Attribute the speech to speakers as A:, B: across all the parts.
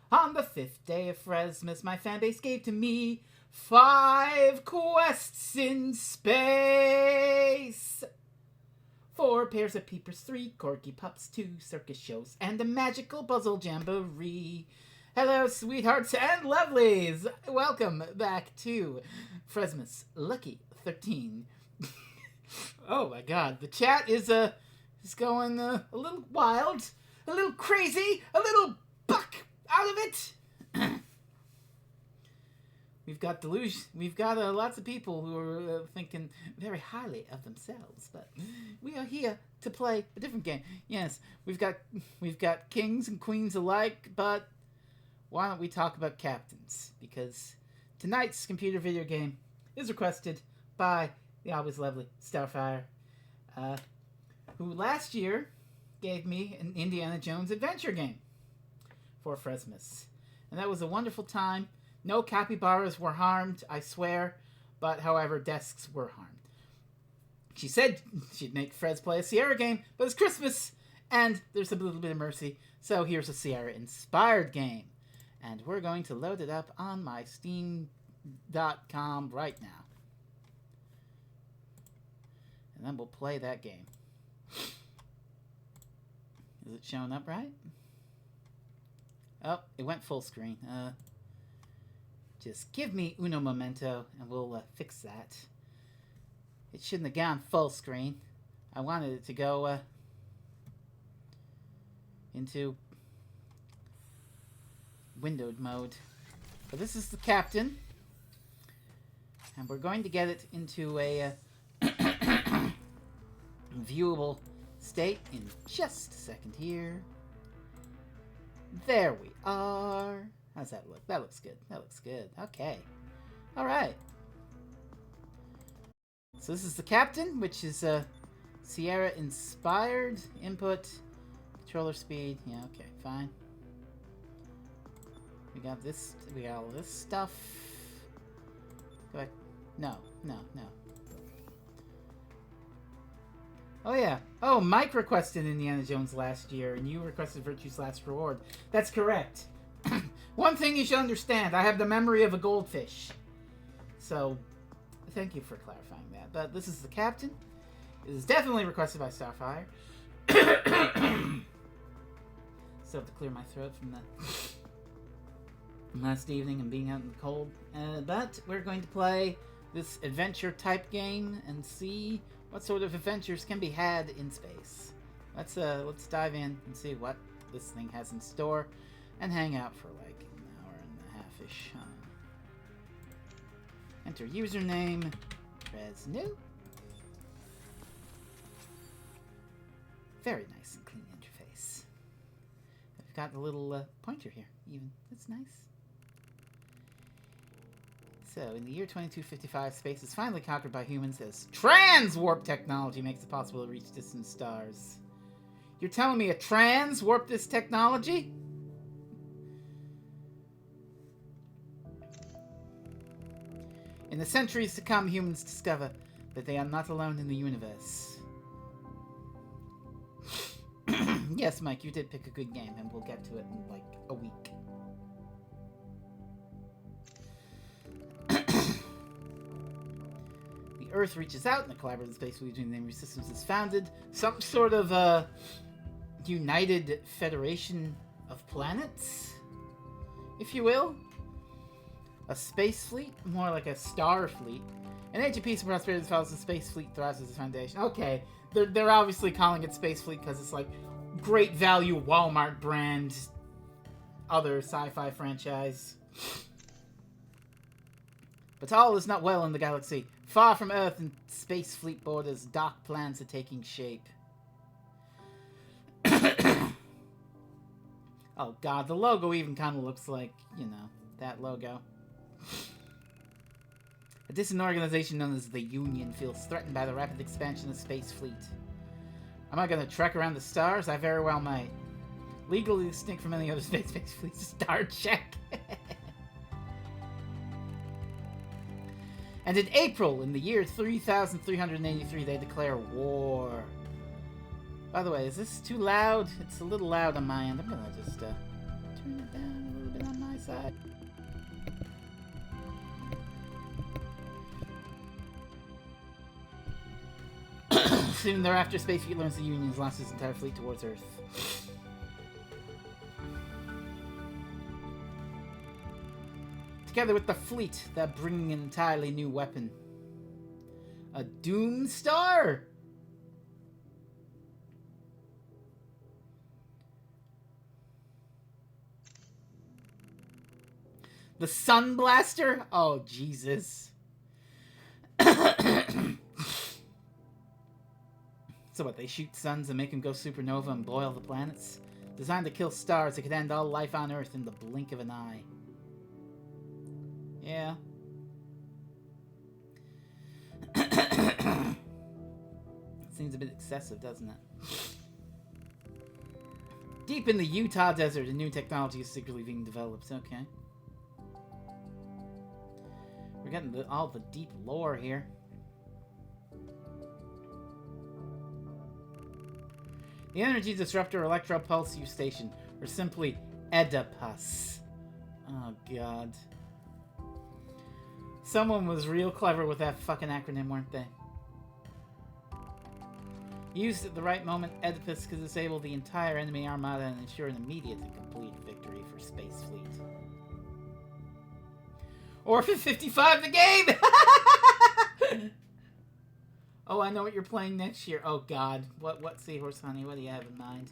A: On the 5th day of Frezmas, my fanbase gave to me 5 quests in space. 4 pairs of peepers, 3 corky pups, 2 circus shows, and a magical puzzle jamboree. Hello, sweethearts and lovelies! Welcome back to Frezmas Lucky 13. Oh my god, the chat is going a little wild, a little crazy, a little buck out of it. We've got delusion. We've got lots of people who are thinking very highly of themselves, but we are here to play a different game. Yes, we've got kings and queens alike, but why don't we talk about captains? Because tonight's computer video game is requested by the always lovely Starfire, who last year gave me an Indiana Jones adventure game for Frezmas, and that was a wonderful time. No capybaras were harmed, I swear, but however, desks were harmed. She said she'd make Frez play a Sierra game, but it's Christmas, and there's a little bit of mercy, so here's a Sierra-inspired game. And we're going to load it up on my Steam.com right now. And then we'll play that game. Is it showing up right? Oh, it went full screen. Just give me uno momento, and we'll fix that. It shouldn't have gone full screen. I wanted it to go into windowed mode. But this is the captain, and we're going to get it into a viewable state in just a second here. There we are. How's that look? That looks good. That looks good. Okay. Alright. So this is the captain, which is Sierra-inspired. Input. Controller speed. Yeah, okay. Fine. We got this. We got all this stuff. Go back. No. Oh, yeah. Oh, Mike requested Indiana Jones last year, and you requested Virtue's Last Reward. That's correct. One thing you should understand, I have the memory of a goldfish. So, thank you for clarifying that. But this is the captain. It is definitely requested by Starfire. Still have to clear my throat from the last evening and being out in the cold. But we're going to play this adventure-type game and see what sort of adventures can be had in space. Let's dive in and see what this thing has in store and hang out for like an hour and a half-ish. Enter username, Fresno. Very nice and clean interface. I've got a little pointer here, even. That's nice. So, in the year 2255, space is finally conquered by humans as trans-warp technology makes it possible to reach distant stars. You're telling me a trans warped this technology? In the centuries to come, humans discover that they are not alone in the universe. Yes, Mike, you did pick a good game, and we'll get to it in, like, a week. The Earth reaches out, and the collaborative space between the systems is founded. Some sort of, united federation of planets, if you will. A space fleet? More like a star fleet. An age of peace and prosperity that follows the space fleet thrives as a foundation. Okay, they're obviously calling it space fleet because it's like great value Walmart brand other sci-fi franchise. But all is not well in the galaxy. Far from Earth and space fleet borders, dark plans are taking shape. Oh god, the logo even kind of looks like, you know, that logo. A distant organization known as the Union feels threatened by the rapid expansion of the space fleet. Am I going to trek around the stars? I very well might. Legally distinct from any other space fleets. Star check. And in April, in the year 3383, they declare war. By the way, is this too loud? It's a little loud on my end. I'm going to just turn it down a little bit. side. Soon thereafter, Space Fleet learns the Union has launched its entire fleet towards Earth. Together with the fleet, they're bringing an entirely new weapon. A Doom Star! The Sun Blaster? Oh, Jesus. So what, they shoot suns and make them go supernova and boil the planets? Designed to kill stars that could end all life on Earth in the blink of an eye. Yeah. Seems a bit excessive, doesn't it? Deep in the Utah desert, a new technology is secretly being developed. Okay. We're getting all the deep lore here. The energy disruptor electro-pulse use station, or simply Oedipus. Oh, God. Someone was real clever with that fucking acronym, weren't they? Used at the right moment, Oedipus could disable the entire enemy armada and ensure an immediate and complete victory for Space Fleet. Orphan 55 the game! Oh, I know what you're playing next year. Oh, God. What Seahorse Honey? What do you have in mind?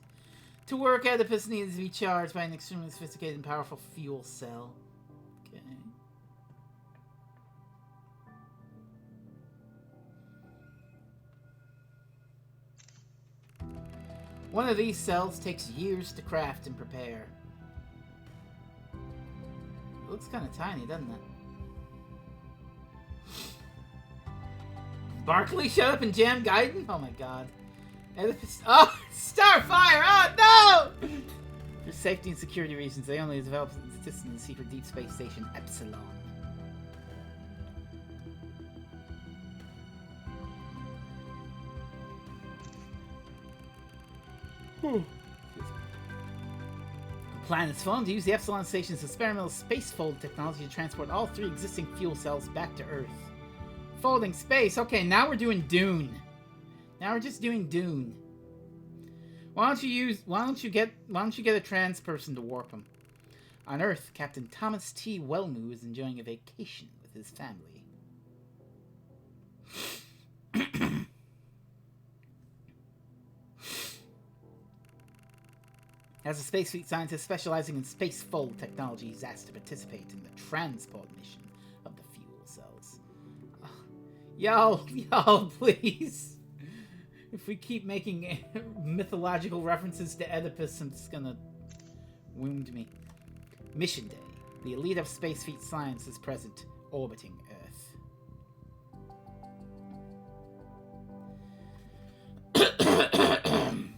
A: To work, Oedipus needs to be charged by an extremely sophisticated and powerful fuel cell. Okay. One of these cells takes years to craft and prepare. It looks kind of tiny, doesn't it? Barkley shut up and jam Gaiden? Oh my God. Oh, Starfire! Oh no! For safety and security reasons, they only developed this in the secret deep space station Epsilon. The plan is formed to use the Epsilon station's experimental spacefold technology to transport all 3 existing fuel cells back to Earth. Folding space. Okay, now we're doing Dune. Now we're just doing Dune. Why don't you get a trans person to warp him? On Earth, Captain Thomas T. Wellmu is enjoying a vacation with his family. As a space fleet scientist specializing in spacefold technology, he's asked to participate in the transport mission of the fuel cells. Y'all, please. If we keep making mythological references to Oedipus, it's gonna wound me. Mission Day. The elite of space fleet science is present, orbiting Earth.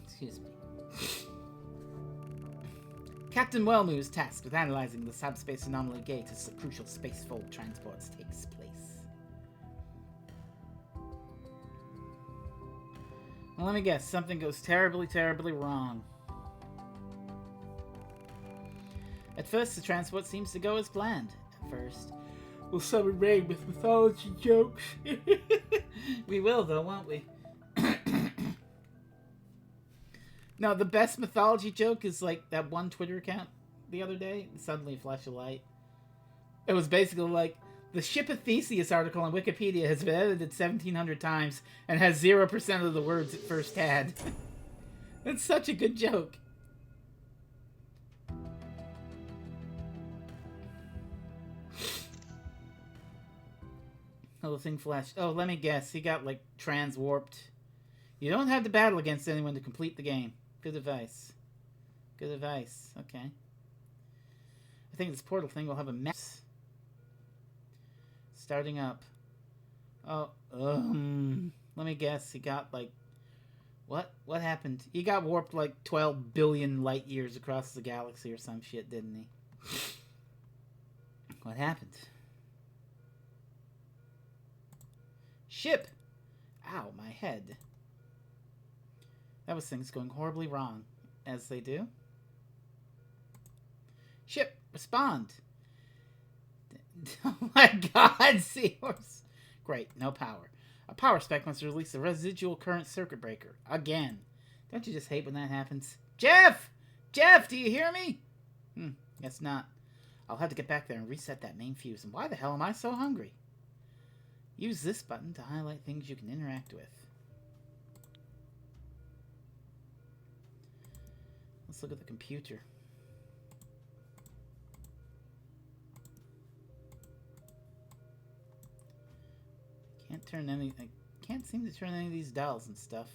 A: Excuse me. Captain Wellmu is tasked with analyzing the subspace anomaly gate as the crucial spacefold transports takes place. Well, let me guess. Something goes terribly, terribly wrong. At first, the transport seems to go as planned. At first. We'll summon rain with mythology jokes. We will, though, won't we? No, the best mythology joke is like that one Twitter account the other day. Suddenly a flash of light. It was basically like, the Ship of Theseus article on Wikipedia has been edited 1,700 times and has 0% of the words it first had. That's such a good joke. Oh, the thing flashed. Oh, let me guess. He got, like, trans-warped. You don't have to battle against anyone to complete the game. Good advice. Good advice. Okay. I think this portal thing will have a mess. Starting up. Oh, let me guess. He got, like... What happened? He got warped, like, 12 billion light years across the galaxy or some shit, didn't he? What happened? Ship! Ow, my head. That was things going horribly wrong. As they do. Ship, respond! Oh my god, seahorse. Great, no power. A power spec must release a residual current circuit breaker. Again. Don't you just hate when that happens? Jeff! Jeff, do you hear me? Guess not. I'll have to get back there and reset that main fuse. And why the hell am I so hungry? Use this button to highlight things you can interact with. Let's look at the computer. Can't seem to turn any of these dials and stuff.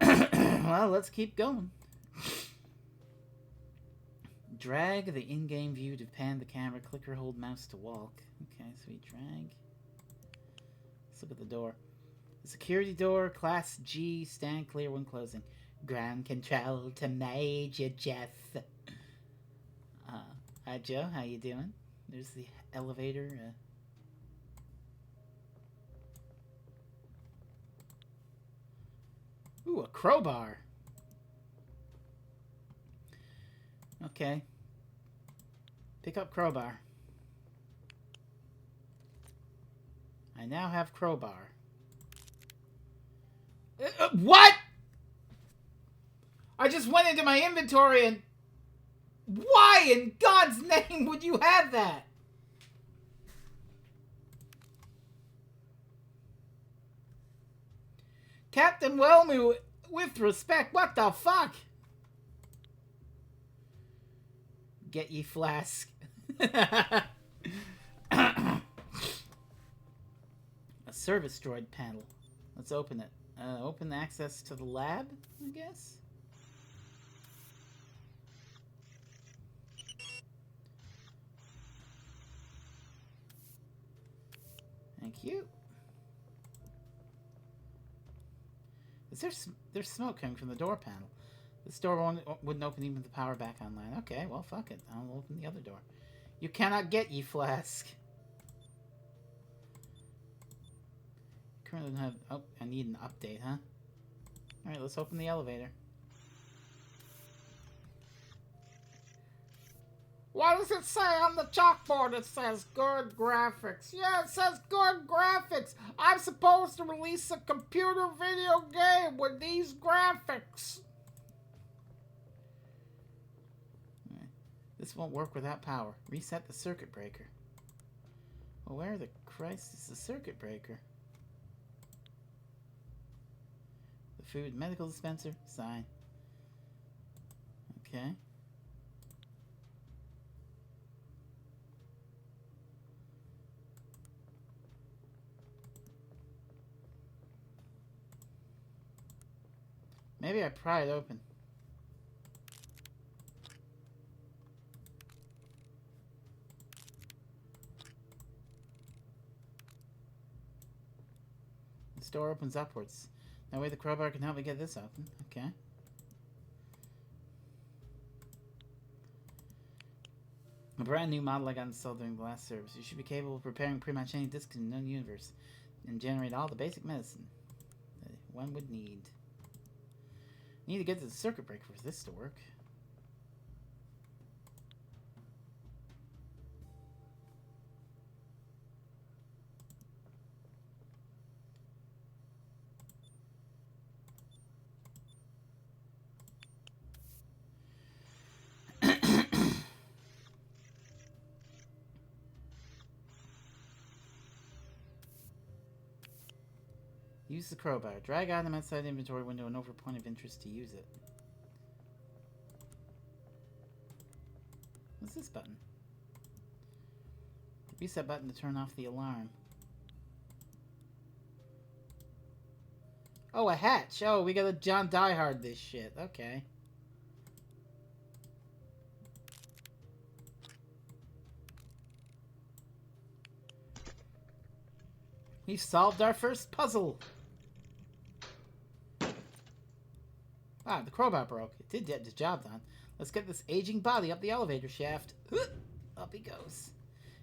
A: Well, let's keep going. Drag the in-game view to pan the camera. Click or hold mouse to walk. Okay, so we drag. Let's look at the door. The security door, class G, stand clear when closing. Ground control to Major Jeff. Hi Joe, how you doing? There's the elevator. Ooh, a crowbar. Okay. Pick up crowbar. I now have crowbar. What? I just went into my inventory and... Why in God's name would you have that? Captain Wellmu, with respect, what the fuck? Get ye flask. A service droid panel. Let's open it. Open access to the lab, I guess? Thank you. There's smoke coming from the door panel. This door wouldn't open even with the power back online. Okay, well, fuck it. I'll open the other door. You cannot get ye flask. Currently don't have... Oh, I need an update, huh? Alright, let's open the elevator. What does it say on the chalkboard? It says good graphics. Yeah, it says good graphics. I'm supposed to release a computer video game with these graphics. Right. This won't work without power. Reset the circuit breaker. Well, where the Christ is the circuit breaker? The food medical dispenser? Sign. Okay. Maybe I pry it open. This door opens upwards. That way the crowbar can help me get this open. Okay. A brand new model I got installed during the last service. You should be capable of preparing pretty much any disk in the known universe and generate all the basic medicine that one would need. Need to get to the circuit breaker for this to work. Use the crowbar. Drag item outside the inventory window and over point of interest to use it. What's this button? The reset button to turn off the alarm. Oh, a hatch. Oh, we gotta John Diehard this shit. Okay. We've solved our first puzzle. Ah, the crowbar broke. It did get the job done. Let's get this aging body up the elevator shaft. Up he goes.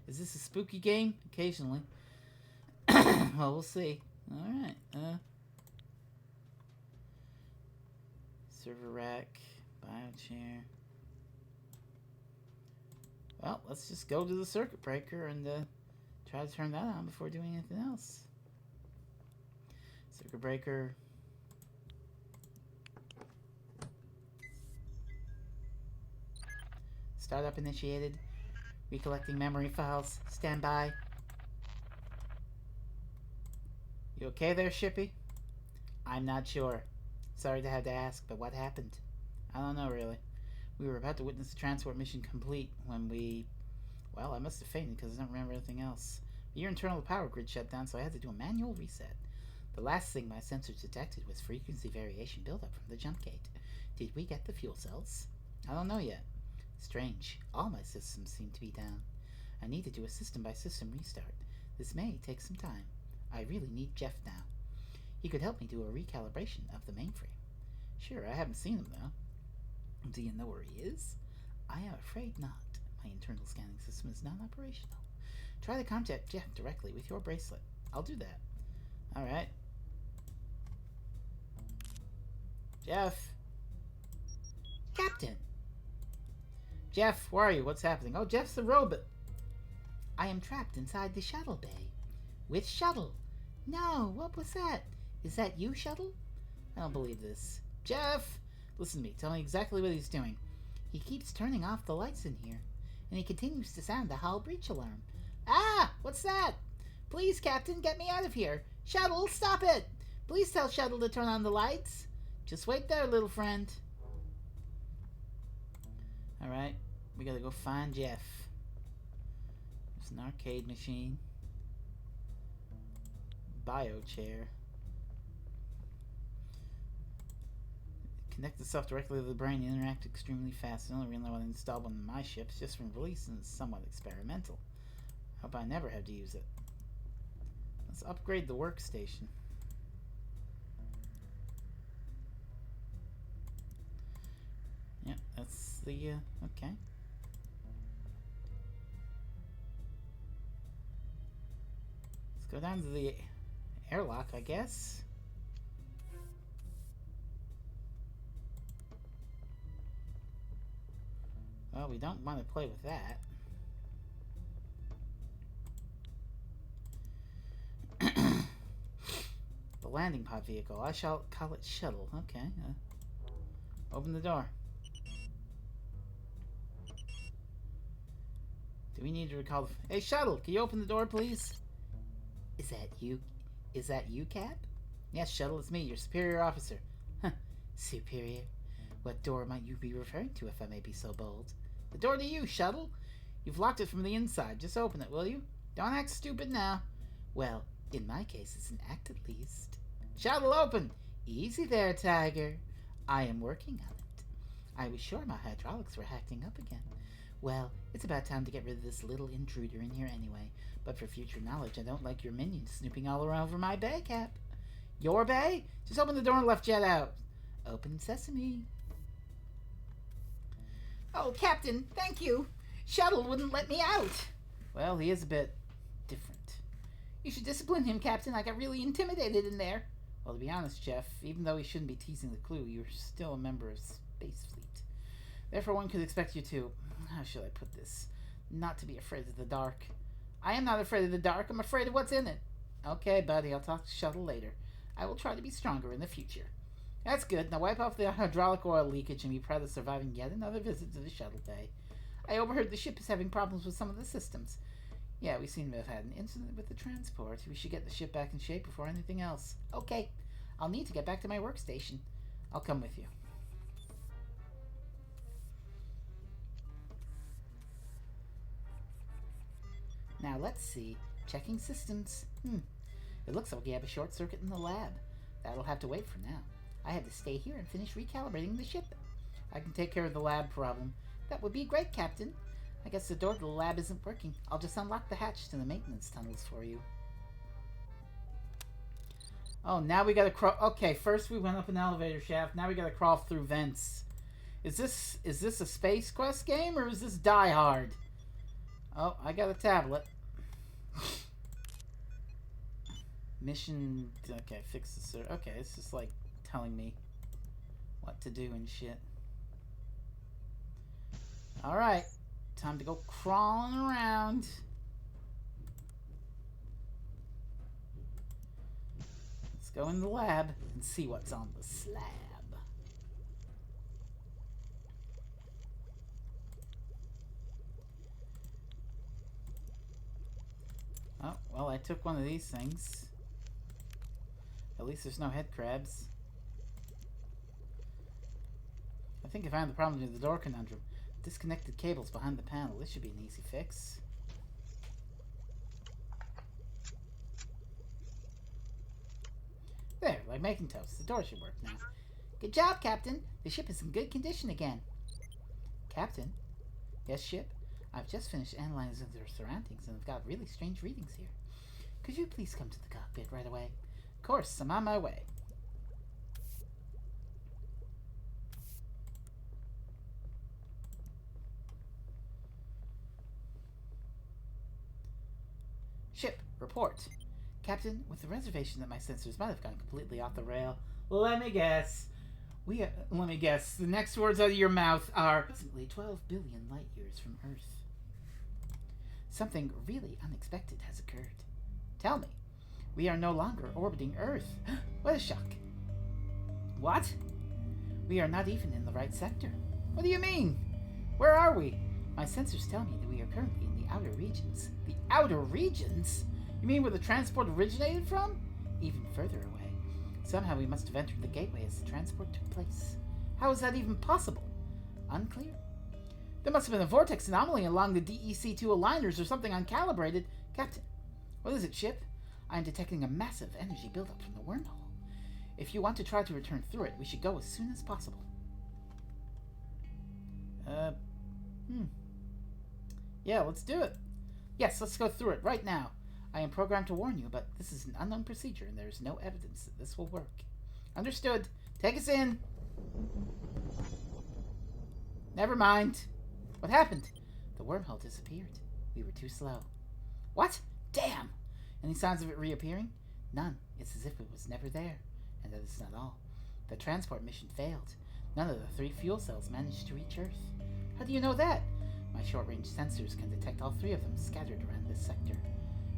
A: Is this a spooky game? Occasionally. Well, we'll see. Alright. Server rack. Biochair. Well, let's just go to the circuit breaker and try to turn that on before doing anything else. Circuit breaker. Startup initiated. Recollecting memory files. Stand by. You okay there, Shippy? I'm not sure. Sorry to have to ask, but what happened? I don't know, really. We were about to witness the transport mission complete when we... Well, I must have fainted because I don't remember anything else. Your internal power grid shut down, so I had to do a manual reset. The last thing my sensors detected was frequency variation buildup from the jump gate. Did we get the fuel cells? I don't know yet. Strange. All my systems seem to be down. I need to do a system-by-system restart. This may take some time. I really need Jeff now. He could help me do a recalibration of the mainframe. Sure, I haven't seen him, though. Do you know where he is? I am afraid not. My internal scanning system is non-operational. Try to contact Jeff directly with your bracelet. I'll do that. Alright. Jeff! Captain! Jeff, where are you? What's happening? Oh, Jeff's the robot. I am trapped inside the shuttle bay. With Shuttle. No, what was that? Is that you, Shuttle? I don't believe this. Jeff! Listen to me. Tell me exactly what he's doing. He keeps turning off the lights in here. And he continues to sound the hull breach alarm. Ah! What's that? Please, Captain, get me out of here. Shuttle, stop it! Please tell Shuttle to turn on the lights. Just wait there, little friend. Alright. We gotta go find Jeff. There's an arcade machine. Biochair. Connect itself directly to the brain and interact extremely fast. The only reason I want to install one of my ships just from release and it's somewhat experimental. Hope I never have to use it. Let's upgrade the workstation. Yeah, that's the, okay. Let's go down to the airlock, I guess. Well, we don't want to play with that. The landing pod vehicle. I shall call it Shuttle. Okay. Open the door. Do we need to recall the... Hey, Shuttle! Can you open the door, please? Is that you? Is that you, Cap? Yes, Shuttle, it's me, your superior officer. Huh. Superior? What door might you be referring to, if I may be so bold? The door to you, Shuttle. You've locked it from the inside. Just open it, will you? Don't act stupid now. Well, in my case, it's an act at least. Shuttle, open! Easy there, Tiger. I am working on it. I was sure my hydraulics were acting up again. Well, it's about time to get rid of this little intruder in here anyway. But for future knowledge, I don't like your minions snooping all around over my bay, Cap. Your bay? Just open the door and left jet out. Open sesame. Oh, Captain, thank you. Shuttle wouldn't let me out. Well, he is a bit different. You should discipline him, Captain. I got really intimidated in there. Well, to be honest, Jeff, even though he shouldn't be teasing the clue, you're still a member of Space Fleet. Therefore, one could expect you to, how shall I put this, not to be afraid of the dark. I am not afraid of the dark. I'm afraid of what's in it. Okay, buddy, I'll talk to Shuttle later. I will try to be stronger in the future. That's good. Now wipe off the hydraulic oil leakage and be proud of surviving yet another visit to the shuttle bay. I overheard the ship is having problems with some of the systems. Yeah, we seem to have had an incident with the transport. We should get the ship back in shape before anything else. Okay, I'll need to get back to my workstation. I'll come with you. Now let's see. Checking systems. It looks like we have a short circuit in the lab. That'll have to wait for now. I have to stay here and finish recalibrating the ship. I can take care of the lab problem. That would be great, Captain. I guess the door to the lab isn't working. I'll just unlock the hatch to the maintenance tunnels for you. Oh, now we gotta crawl. Okay, first we went up an elevator shaft. Now we gotta crawl through vents. Is this a Space Quest game or is this Die Hard? Oh, I got a tablet. Mission. Okay, fix the circuit. Okay, it's just like telling me what to do and shit. Alright. time to go crawling around. Let's go in the lab and see what's on the slab. Oh, well, I took one of these things. At least there's no head crabs. I think I found the problem with the door conundrum. Disconnected cables behind the panel. This should be an easy fix. There, like making toast. The door should work now. Good job, Captain. The ship is in good condition again. Captain? Yes, ship? I've just finished analyzing their surroundings and I've got really strange readings here. Could you please come to the cockpit right away? Of course, I'm on my way. Ship, report. Captain, with the reservation that my sensors might have gone completely off the rail, let me guess. Let me guess. The next words out of your mouth are approximately 12 billion light years from Earth. Something really unexpected has occurred. Tell me, we are no longer orbiting Earth. What a shock. What? We are not even in the right sector. What do you mean? Where are we? My sensors tell me that we are currently in the outer regions. The outer regions? You mean where the transport originated from? Even further away. Somehow we must have entered the gateway as the transport took place. How is that even possible? Unclear. There must have been a vortex anomaly along the DEC-2 aligners or something uncalibrated. Captain, what is it, ship? I am detecting a massive energy buildup from the wormhole. If you want to try to return through it, we should go as soon as possible. Yeah, let's do it. Yes, let's go through it right now. I am programmed to warn you, but this is an unknown procedure and there is no evidence that this will work. Understood. Take us in. Never mind. What happened? The wormhole disappeared. We were too slow. What? Damn! Any signs of it reappearing? None. It's as if it was never there. And that is not all. The transport mission failed. None of the 3 fuel cells managed to reach Earth. How do you know that? My short-range sensors can detect all 3 of them scattered around this sector.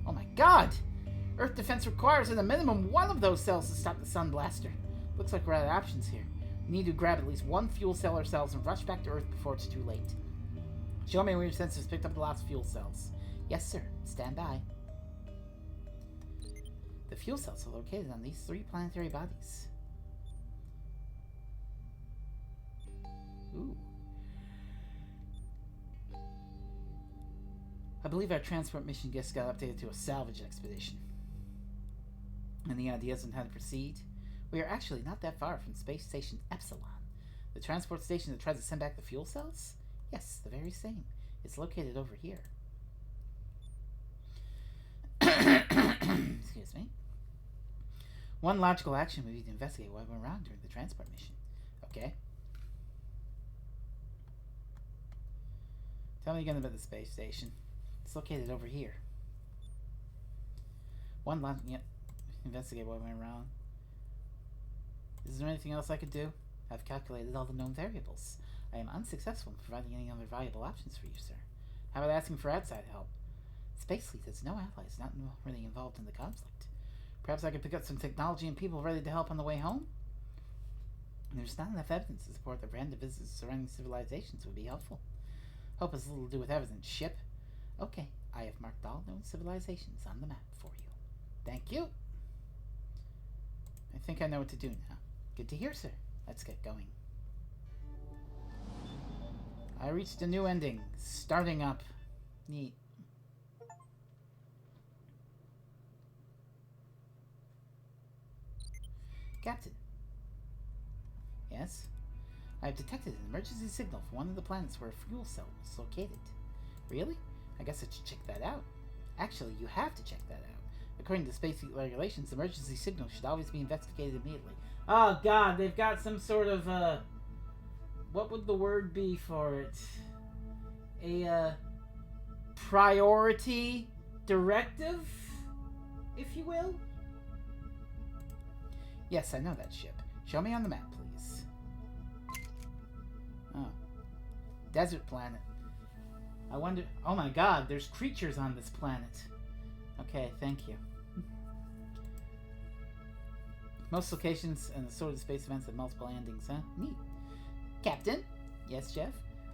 A: Oh my god! Earth defense requires at a minimum 1 of those cells to stop the Sun Blaster. Looks like we're out of options here. We need to grab at least 1 fuel cell ourselves and rush back to Earth before it's too late. Show me where your sensors picked up the last fuel cells. Yes, sir. Stand by. The fuel cells are located on these 3 planetary bodies. Ooh. I believe our transport mission just got updated to a salvage expedition. Any ideas on how to proceed? We are actually not that far from Space Station Epsilon. The transport station that tried to send back the fuel cells? Yes, the very same. It's located over here. Excuse me. One logical action would be to investigate what went wrong during the transport mission. Okay. Tell me again about the space station. It's located over here. Yep. Investigate what went wrong. Is there anything else I could do? I've calculated all the known variables. I am unsuccessful in providing any other viable options for you, sir. How about asking for outside help? Space Fleet has no allies, not really involved in the conflict. Perhaps I could pick up some technology and people ready to help on the way home? There's not enough evidence to support that random visits to surrounding civilizations would be helpful. Hope has little to do with evidence, ship. Okay, I have marked all known civilizations on the map for you. Thank you. I think I know what to do now. Good to hear, sir. Let's get going. I reached a new ending. Starting up. Neat. Captain. Yes? I have detected an emergency signal from one of the planets where a fuel cell was located. Really? I guess I should check that out. Actually, you have to check that out. According to space fleet regulations, emergency signals should always be investigated immediately. Oh god, they've got some sort of, what would the word be for it? A, priority directive, if you will? Yes, I know that ship. Show me on the map, please. Oh. Desert planet. I wonder... Oh my god, there's creatures on this planet. Okay, thank you. Most locations and assorted space events have multiple endings, huh? Neat. Captain? Yes, Jeff?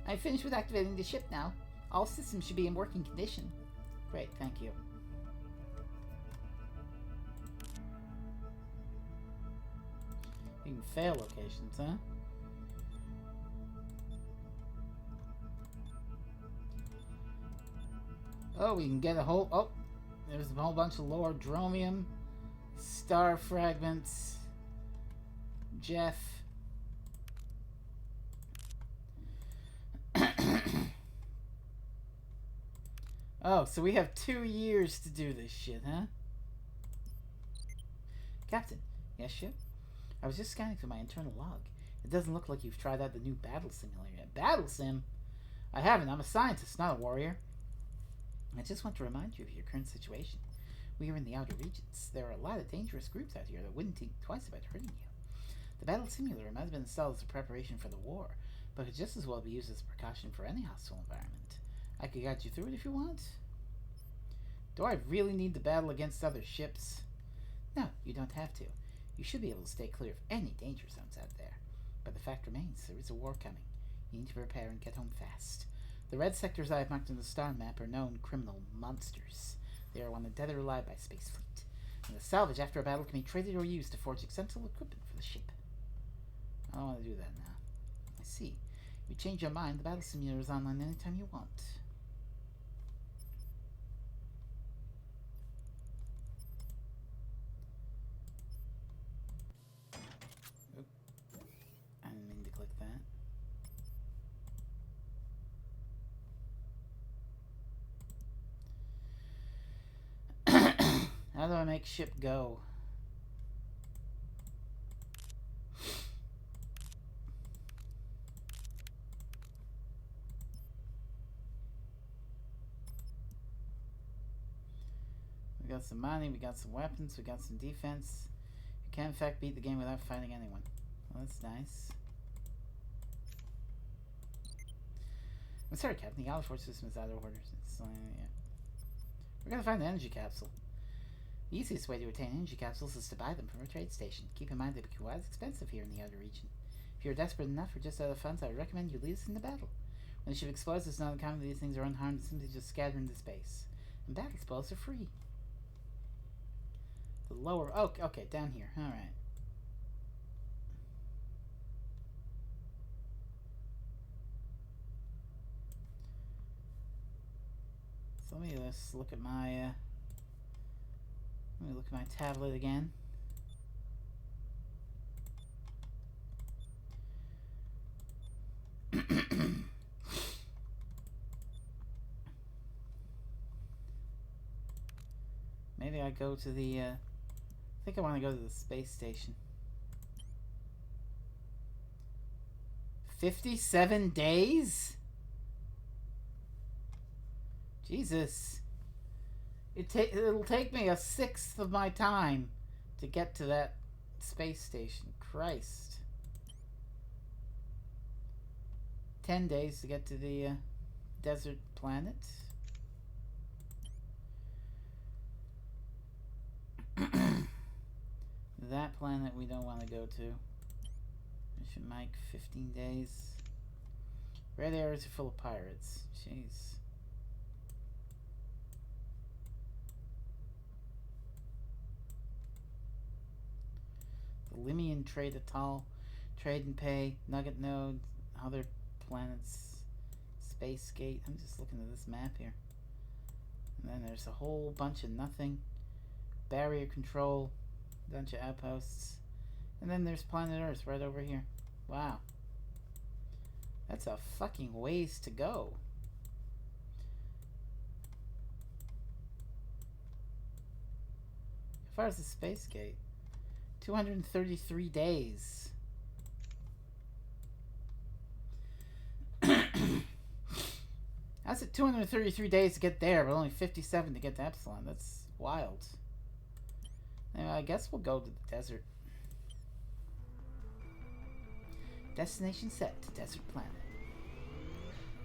A: I'm finished with activating the ship now. All systems should be in working condition. Great, thank you. You can fail locations, huh? Oh, we can get a whole... Oh, there's a whole bunch of lore. Dromium, star fragments, Jeff. Oh, so we have 2 years to do this shit, huh? Captain, yes, ship? I was just scanning through my internal log. It doesn't look like you've tried out the new battle simulator yet. Battle sim? I haven't. I'm a scientist, not a warrior. I just want to remind you of your current situation. We are in the outer regions. There are a lot of dangerous groups out here that wouldn't think twice about hurting you. The battle simulator might have been installed as a preparation for the war, but could just as well be used as a precaution for any hostile environment. I could guide you through it if you want. Do I really need to battle against other ships? No, you don't have to. You should be able to stay clear of any danger zones out there. But the fact remains, there is a war coming. You need to prepare and get home fast. The red sectors I have marked on the star map are known criminal monsters. They are wanted dead or alive by Space Fleet. And the salvage after a battle can be traded or used to forge essential equipment for the ship. I don't want to do that now. I see. If you change your mind, the battle simulator is online anytime you want. Oop. I didn't mean to click that. How do I make ship go? We got some money, we got some weapons, we got some defense. You can in fact beat the game without fighting anyone. Well, that's nice. I'm sorry, Captain. The Galaxy system is out of order. Yeah. We're gonna find the energy capsule. The easiest way to obtain energy capsules is to buy them from a trade station. Keep in mind they become quite expensive here in the outer region. If you're desperate enough or just out of funds, I would recommend you lead us into battle. When the ship explodes, it's not uncommon that these things are unharmed and simply just scatter into space. And battle spoils are free. The lower... Oh, okay, down here. Alright. So let me just look at my... let me look at my tablet again. Maybe I go to the, I think I want to go to the space station. 57 days? Jesus. It'll take me 1/6 of my time to get to that space station. Christ. 10 days to get to the desert planet. That planet we don't want to go to. Mission Mike, 15 days. Red areas are full of pirates. Jeez. The Limian Trade Atoll, Trade and Pay, Nugget Node, other planets, Space Gate. I'm just looking at this map here. And then there's a whole bunch of nothing. Barrier Control, bunch of outposts. And then there's planet Earth right over here. Wow. That's a fucking ways to go. As far as the Space Gate, 233 days. How's it 233 days to get there, but only 57 to get to Epsilon? That's wild. Anyway, I guess we'll go to the desert. Destination set to desert planet.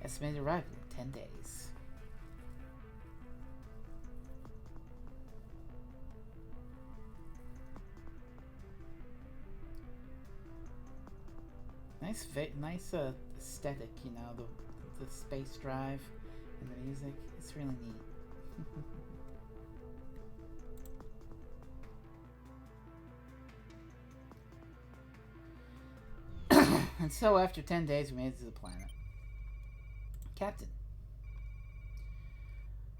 A: Estimated arrival in 10 days. Nice aesthetic, you know, the space drive and the music. It's really neat. And so, after 10 days, we made it to the planet. Captain,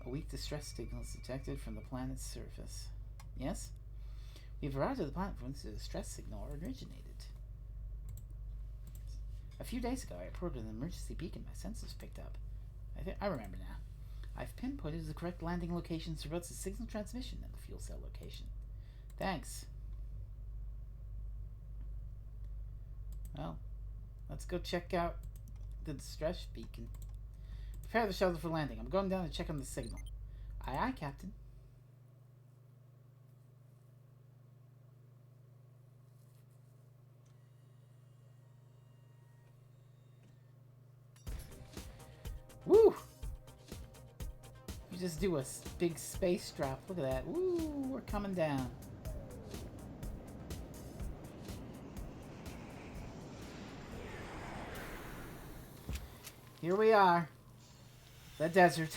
A: a weak distress signal is detected from the planet's surface. Yes? We've arrived at the planet from whence the distress signal originated. A few days ago, I reported an emergency beacon my sensors picked up. I remember now. I've pinpointed the correct landing locations for both the signal transmission and the fuel cell location. Thanks. Well, let's go check out the distress beacon. Prepare the shuttle for landing. I'm going down to check on the signal. Aye, aye, Captain. Woo! You just do a big space drop. Look at that. Woo! We're coming down. Here we are. The desert.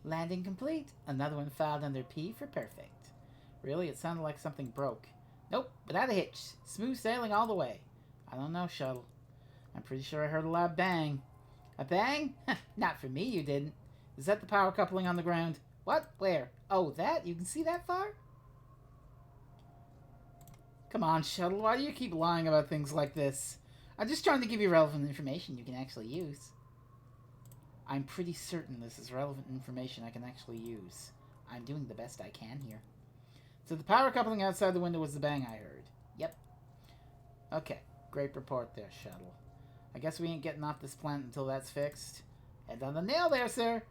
A: Landing complete. Another one filed under P for perfect. Really? It sounded like something broke. Nope, without a hitch. Smooth sailing all the way. I don't know, shuttle. I'm pretty sure I heard a loud bang. A bang? Not for me, you didn't. Is that the power coupling on the ground? What? Where? Oh, that? You can see that far? Come on, shuttle. Why do you keep lying about things like this? I'm just trying to give you relevant information you can actually use. I'm pretty certain this is relevant information I can actually use. I'm doing the best I can here. So the power coupling outside the window was the bang I heard. Yep. Okay. Great report there, shuttle. I guess we ain't getting off this planet until that's fixed. Head on the nail there, sir.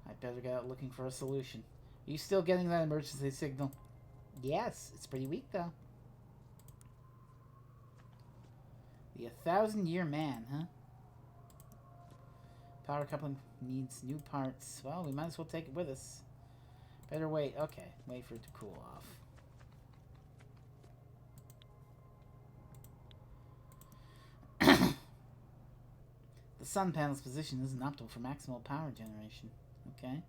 A: I'd better get out looking for a solution. Are you still getting that emergency signal? Yes. It's pretty weak, though. The 1,000-year man, huh? Power coupling needs new parts. Well, we might as well take it with us. Better wait. Okay, wait for it to cool off. The sun panel's position isn't optimal for maximal power generation. Okay.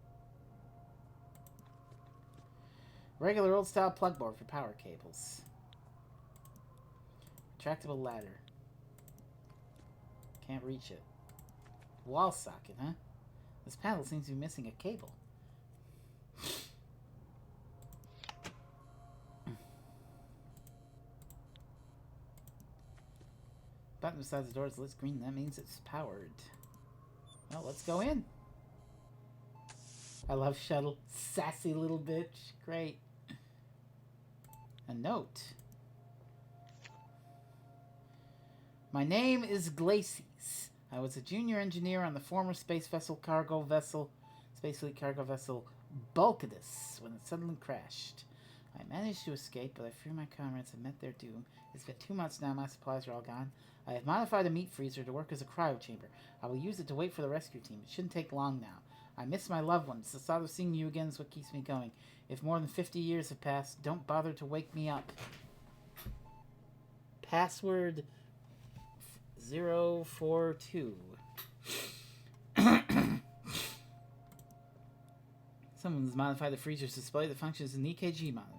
A: Regular old-style plug board for power cables. Retractable ladder. Can't reach it. Wall socket, huh? This panel seems to be missing a cable. Button beside the door is lit green. That means it's powered. Well, let's go in. I love shuttle. Sassy little bitch. Great. A note. My name is Glacies. I was a junior engineer on the former space fleet cargo vessel Bulkidus when it suddenly crashed. I managed to escape, but I fear my comrades have met their doom. It's been 2 months now, my supplies are all gone. I have modified a meat freezer to work as a cryo chamber. I will use it to wait for the rescue team. It shouldn't take long now. I miss my loved ones. The thought of seeing you again is what keeps me going. If more than 50 years have passed, don't bother to wake me up. Password 042. Someone's modified the freezer's display that functions as an EKG monitor.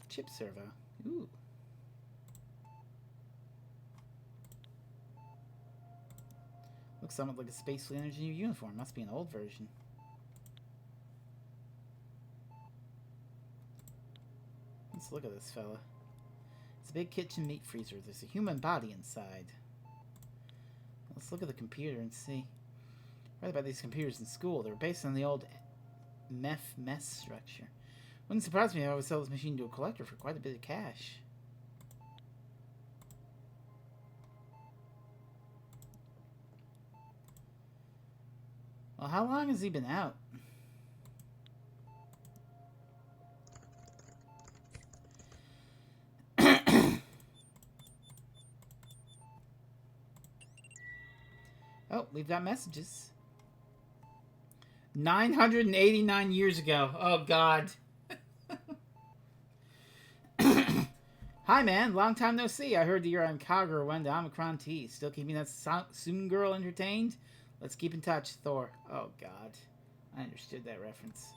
A: Chip servo. Ooh. Looks somewhat like a Space Fleet engineer uniform. Must be an old version. Let's look at this fella. It's a big kitchen meat freezer. There's a human body inside. Let's look at the computer and see. I read about these computers in school. They're based on the old mess structure. Wouldn't surprise me if I would sell this machine to a collector for quite a bit of cash. Well, how long has he been out? Oh, we've got messages. 989 years ago. Oh, God. Hi, man. Long time no see. I heard that you're on Cowgirl when the Omicron T. Still keeping that Soon girl entertained? Let's keep in touch, Thor. Oh, God. I understood that reference.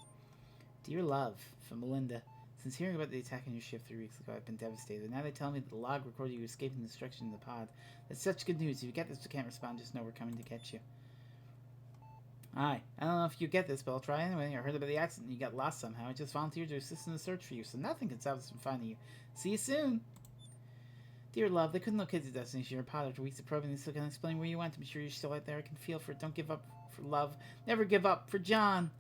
A: Dear love, from Melinda. Since hearing about the attack on your ship 3 weeks ago, I've been devastated. Now they tell me that the log recorded you escaping the destruction in the pod. That's such good news. If you get this, we can't respond. Just know we're coming to get you. Hi. I don't know if you get this, but I'll try anyway. I heard about the accident and you got lost somehow. I just volunteered to assist in the search for you, so nothing can stop us from finding you. See you soon. Dear love, they couldn't locate the destination. Your pod after weeks of probing. They still can't explain where you went. I'm sure you're still out there. I can feel for it. Don't give up for love. Never give up for John.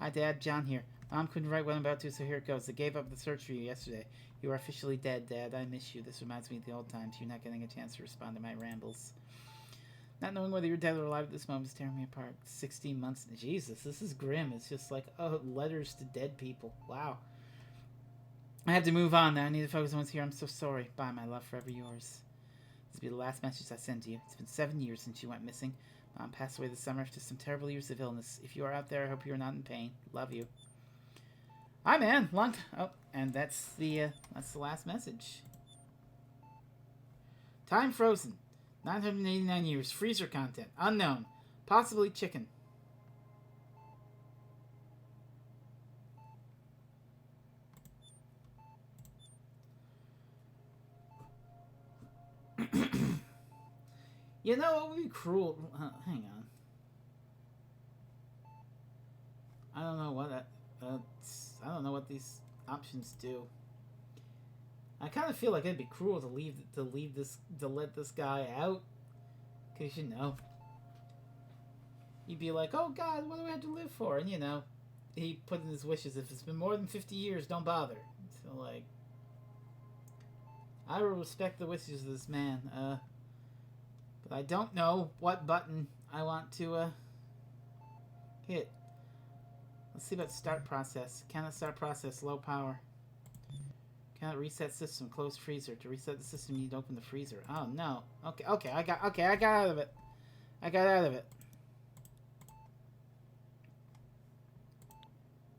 A: Hi, Dad. John here. Mom couldn't write what I'm about to, so here it goes. They gave up the search for you yesterday. You are officially dead, Dad. I miss you. This reminds me of the old times. You're not getting a chance to respond to my rambles. Not knowing whether you're dead or alive at this moment is tearing me apart. 16 months. Jesus, this is grim. It's just like, oh, letters to dead people. Wow. I have to move on now. I need to focus on what's here. I'm so sorry. Bye, my love, forever yours. This will be the last message I send to you. It's been 7 years since you went missing. Mom passed away this summer after some terrible years of illness. If you are out there, I hope you are not in pain. Love you. Hi, man. Long time. Oh, and that's the last message. Time frozen. 989 years. Freezer content. Unknown. Possibly chicken. You know, it would be cruel. Hang on. I don't know what I don't know what these options do. I kind of feel like it'd be cruel to let this guy out, cause you know, you'd be like, oh God, what do I have to live for? And you know, he put in his wishes, if it's been more than 50 years, don't bother. So like, I will respect the wishes of this man. But I don't know what button I want to hit. Let's see about start process. Cannot start process. Low power. Cannot reset system. Close freezer. To reset the system, you need to open the freezer. Oh no. Okay. I got out of it.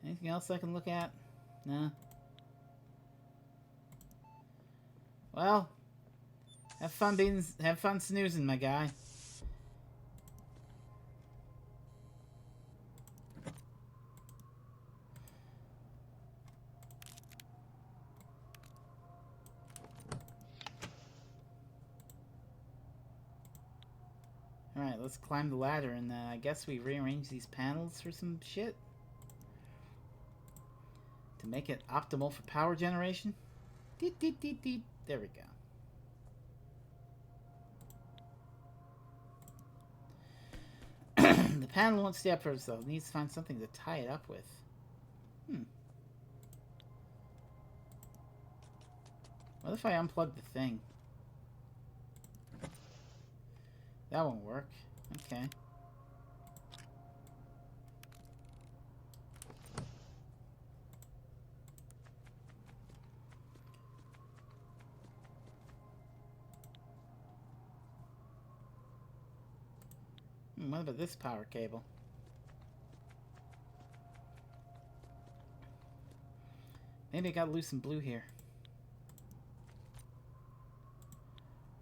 A: Anything else I can look at? No. Well, have fun snoozing, my guy. Alright, let's climb the ladder, and I guess we rearrange these panels for some shit. To make it optimal for power generation. Deet, deet, deet, deet. There we go. The panel won't stay up for itself. It needs to find something to tie it up with. What if I unplug the thing? That won't work. Okay. What about this power cable? Maybe I got loose and blue here.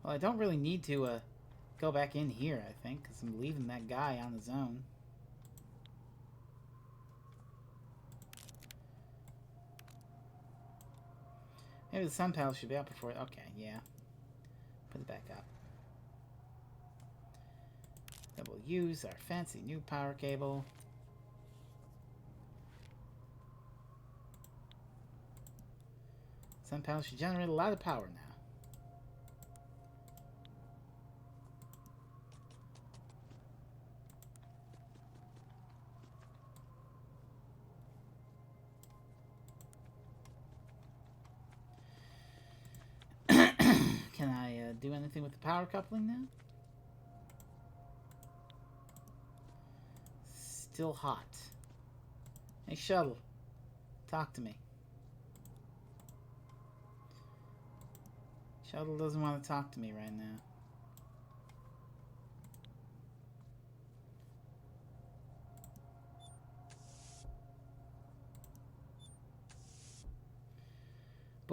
A: Well, I don't really need to go back in here, I think, because I'm leaving that guy on his own. Maybe the sun panel should be up before it. Okay, yeah. Put it back up. Then we'll use our fancy new power cable. Sun panel should generate a lot of power now. Can I do anything with the power coupling now? Still hot. Hey, shuttle. Talk to me. Shuttle doesn't want to talk to me right now.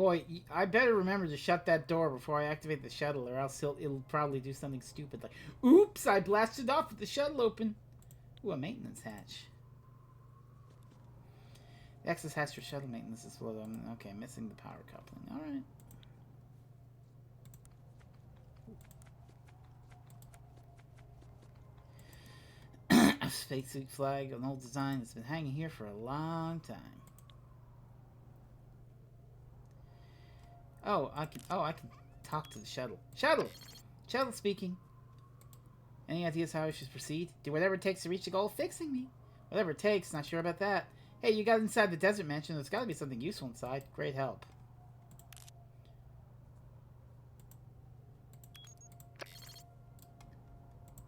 A: Boy, I better remember to shut that door before I activate the shuttle, or else it'll probably do something stupid like, oops, I blasted off with the shuttle open. Ooh, a maintenance hatch. The access hatch for shuttle maintenance is full of them. Okay, missing the power coupling. Alright. A spacesuit flag, an old design that's been hanging here for a long time. Oh, I can talk to the shuttle. Shuttle speaking. Any ideas how I should proceed? Do whatever it takes to reach the goal of fixing me. Whatever it takes, not sure about that. Hey, you got inside the desert mansion. There's got to be something useful inside. Great help.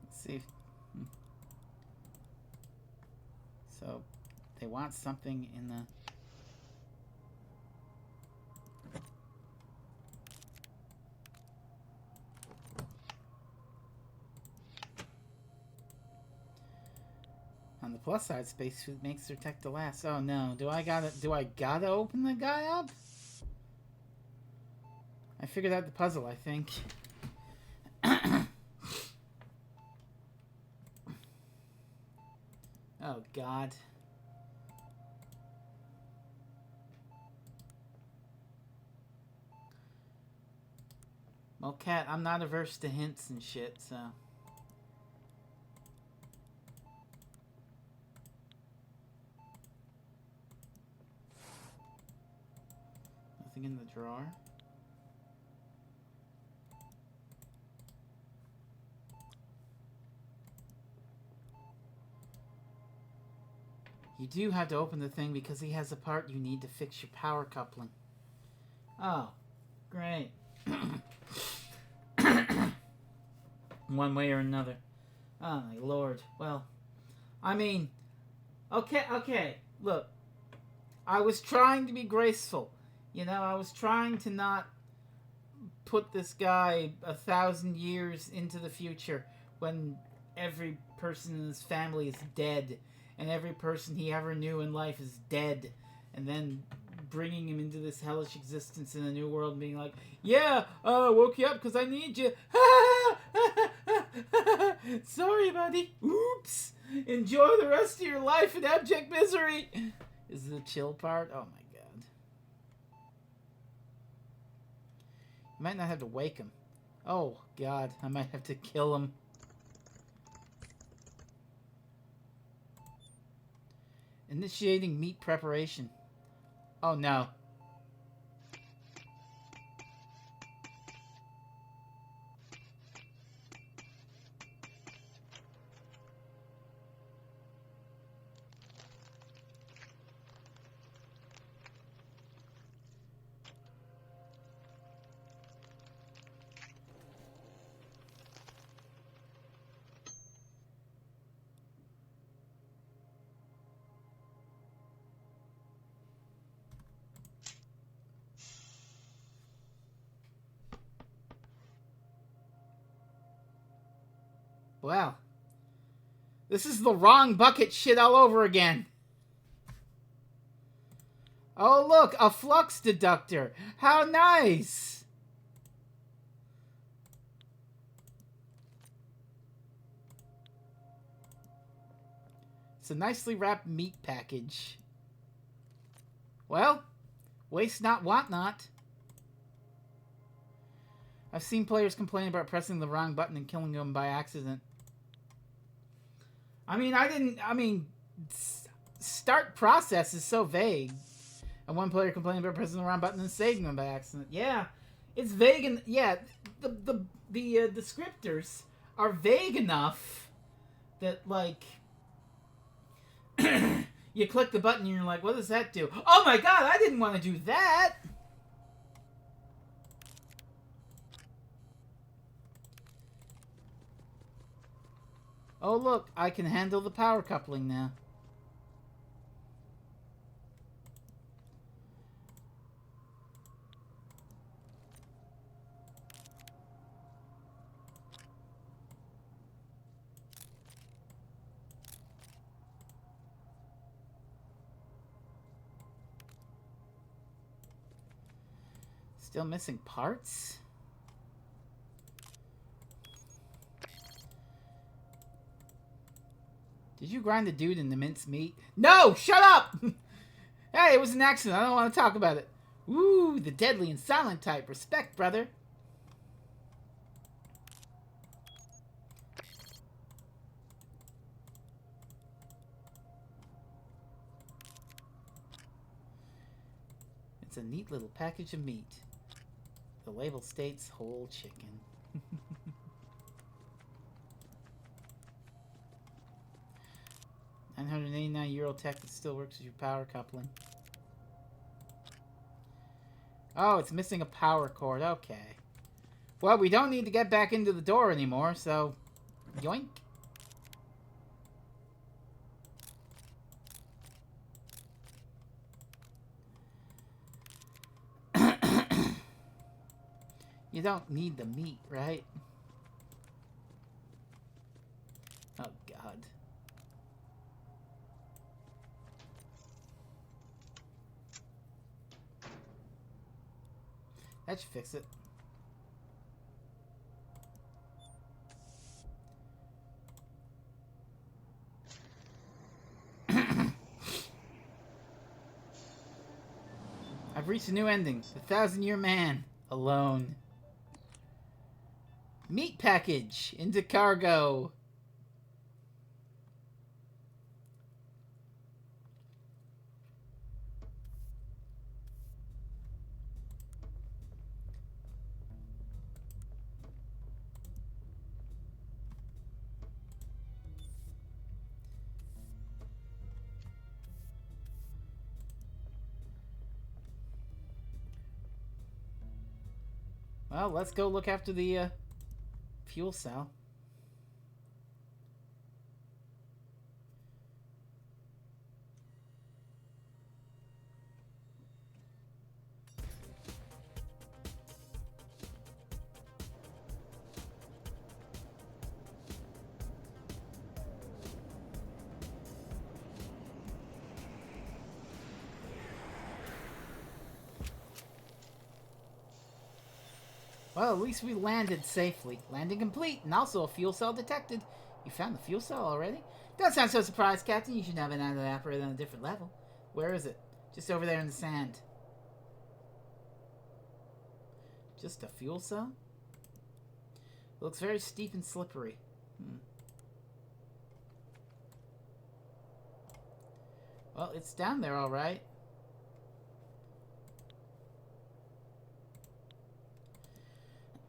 A: Let's see. So, they want something in the... On the plus side, spacesuit makes their tech to last. Oh no, do I gotta open the guy up? I figured out the puzzle, I think. Oh god. Well, Cat, I'm not averse to hints and shit, so... Nothing in the drawer. You do have to open the thing because he has a part you need to fix your power coupling. Oh, great. One way or another. Oh my lord. Well, I mean, okay, look. I was trying to be graceful. You know, I was trying to not put this guy 1,000 years into the future when every person in his family is dead and every person he ever knew in life is dead, and then bringing him into this hellish existence in a new world and being like, yeah, woke you up because I need you. Sorry, buddy. Oops. Enjoy the rest of your life in abject misery. Is the chill part? Oh my god. You might not have to wake him. Oh god, I might have to kill him. Initiating meat preparation. Oh no. Well, this is the wrong bucket shit all over again. Oh, look, a flux deductor. How nice. It's a nicely wrapped meat package. Well, waste not, want not. I've seen players complain about pressing the wrong button and killing them by accident. I mean, start process is so vague. And one player complained about pressing the wrong button and saving them by accident. Yeah, it's vague, and yeah, the descriptors are vague enough that, like, you click the button and you're like, what does that do? Oh my god, I didn't want to do that! Oh look, I can handle the power coupling now. Still missing parts? Did you grind the dude in the mince meat? No! Shut up! Hey, it was an accident. I don't want to talk about it. Ooh, the deadly and silent type. Respect, brother. It's a neat little package of meat. The label states whole chicken. 989 € tech that still works with your power coupling. Oh, it's missing a power cord. Okay. Well, we don't need to get back into the door anymore, so... Yoink. You don't need the meat, right? Oh, God. That should fix it. I've reached a new ending. The 1,000-Year Man. Alone. Meat package. Into cargo. Well, let's go look after the fuel cell. Well, at least we landed safely. Landing complete, and also a fuel cell detected. You found the fuel cell already? Don't sound so surprised, Captain. You should have been out of the operator on a different level. Where is it? Just over there in the sand. Just a fuel cell? It looks very steep and slippery. Well, it's down there, all right.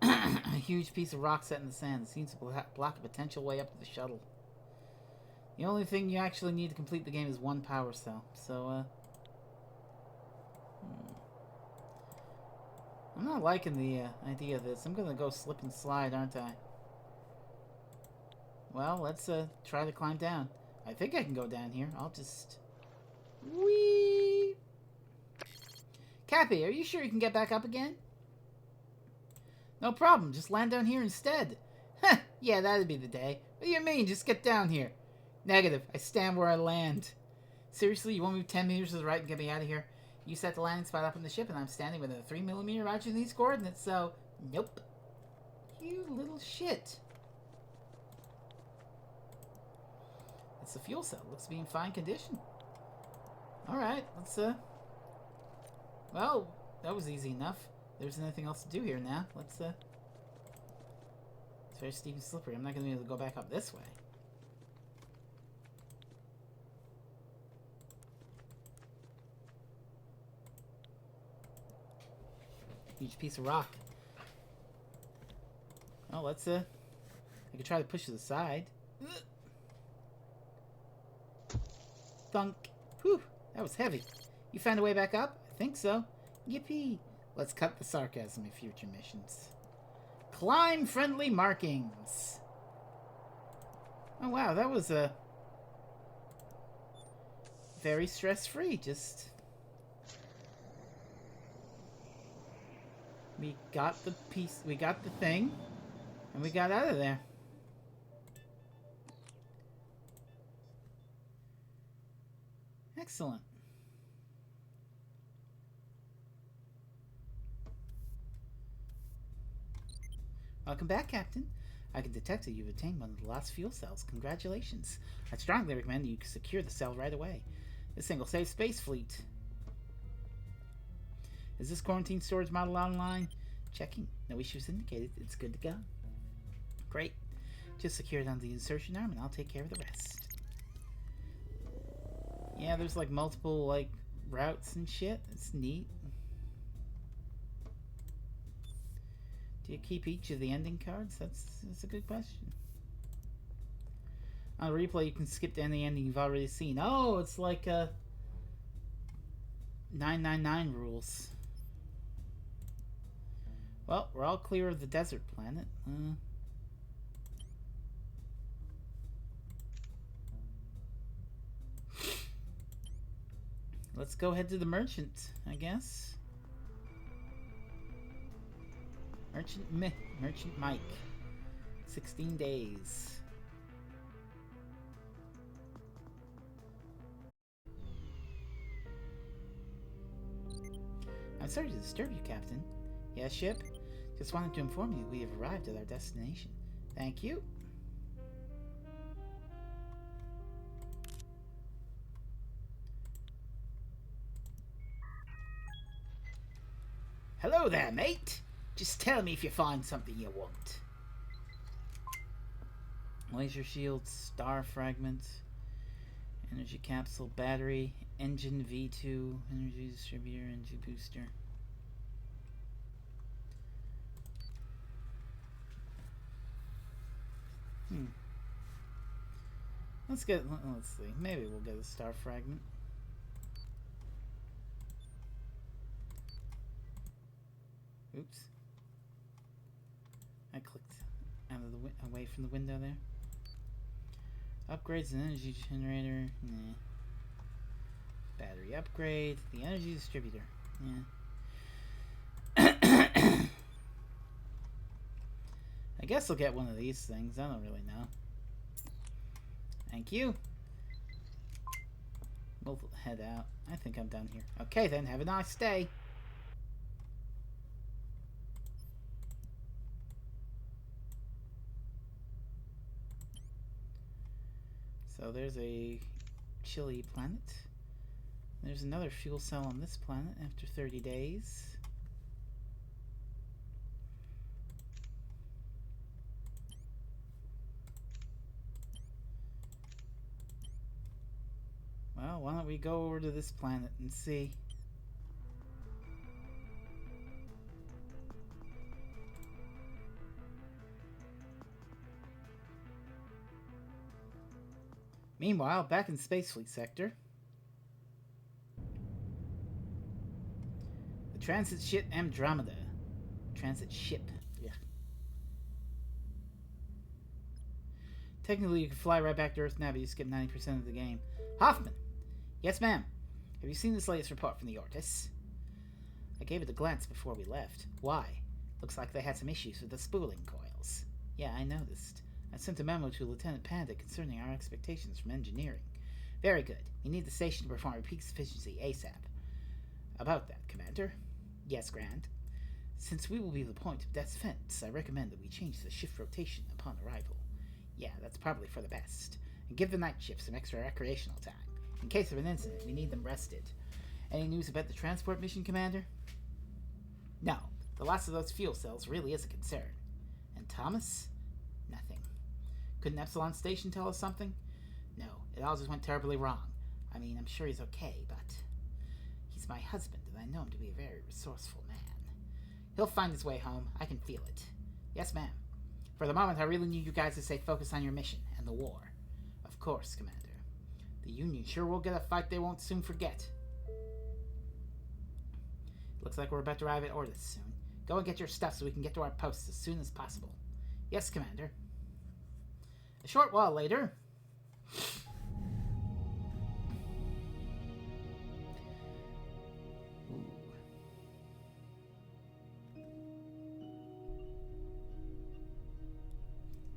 A: A huge piece of rock set in the sand. It seems to block a potential way up to the shuttle. The only thing you actually need to complete the game is one power cell. So, I'm not liking the idea of this. I'm gonna go slip and slide, aren't I? Well, let's try to climb down. I think I can go down here. I'll just... Whee! Cappy, are you sure you can get back up again? No problem, just land down here instead. Heh, yeah, that'd be the day. What do you mean, just get down here? Negative, I stand where I land. Seriously, you won't move 10 meters to the right and get me out of here? You set the landing spot up on the ship and I'm standing within a 3mm range of these coordinates, so... Nope. You little shit. It's the fuel cell. Looks to be in fine condition. Alright, let's, Well, that was easy enough. There's nothing else to do here now. Let's, It's very steep and slippery. I'm not going to be able to go back up this way. Huge piece of rock. Oh, let's, I could try to push it aside. Thunk. Whew, that was heavy. You found a way back up? I think so. Yippee. Let's cut the sarcasm in future missions. Climb friendly markings. Oh wow, that was very stress-free. Just we got the piece, we got the thing, and we got out of there. Excellent. Welcome back, Captain. I can detect that you've obtained one of the lost fuel cells. Congratulations. I strongly recommend that you secure the cell right away. This thing will save space fleet. Is this quarantine storage model online? Checking. No issues indicated. It's good to go. Great. Just secure it on the insertion arm and I'll take care of the rest. Yeah, there's like multiple like routes and shit. It's neat. Do you keep each of the ending cards? That's a good question. On replay, you can skip to any ending you've already seen. Oh, it's like 999 rules. Well, we're all clear of the desert planet. Let's go head to the merchant, I guess. Merchant Mike. 16 days. I'm sorry to disturb you, Captain. Yes, ship? Just wanted to inform you we have arrived at our destination. Thank you. Hello there, mate. Just tell me if you find something you want. Laser shield, star fragment, energy capsule, battery, engine V2, energy distributor, energy booster. Let's see. Maybe we'll get a star fragment. Oops. I clicked out of the away from the window there. Upgrades and energy generator. Nah. Battery upgrade. The energy distributor. Yeah. I guess I'll get one of these things. I don't really know. Thank you. We'll head out. I think I'm done here. Okay then. Have a nice day. So there's a chilly planet. There's another fuel cell on this planet after 30 days. Well, why don't we go over to this planet and see. Meanwhile, back in Space Fleet Sector, the transit ship Andromeda. Transit ship. Yeah. Technically, you can fly right back to Earth now, but you skip 90% of the game. Hoffman! Yes, ma'am. Have you seen this latest report from the Ortis? I gave it a glance before we left. Why? Looks like they had some issues with the spooling coils. Yeah, I noticed. I sent a memo to Lieutenant Panda concerning our expectations from engineering. Very good. We need the station to perform at peak efficiency ASAP. About that, Commander. Yes, Grand. Since we will be the point of defense, I recommend that we change the shift rotation upon arrival. Yeah, that's probably for the best. And give the night shift some extra recreational time. In case of an incident, we need them rested. Any news about the transport mission, Commander? No. The loss of those fuel cells really is a concern. And Thomas? Nothing. Couldn't Epsilon Station tell us something? No, it all just went terribly wrong. I mean, I'm sure he's okay, but he's my husband, and I know him to be a very resourceful man. He'll find his way home. I can feel it. Yes, ma'am. For the moment, I really need you guys to stay focused on your mission and the war. Of course, Commander. The Union sure will get a fight they won't soon forget. Looks like we're about to arrive at Ortis soon. Go and get your stuff so we can get to our posts as soon as possible. Yes, Commander. A short while later.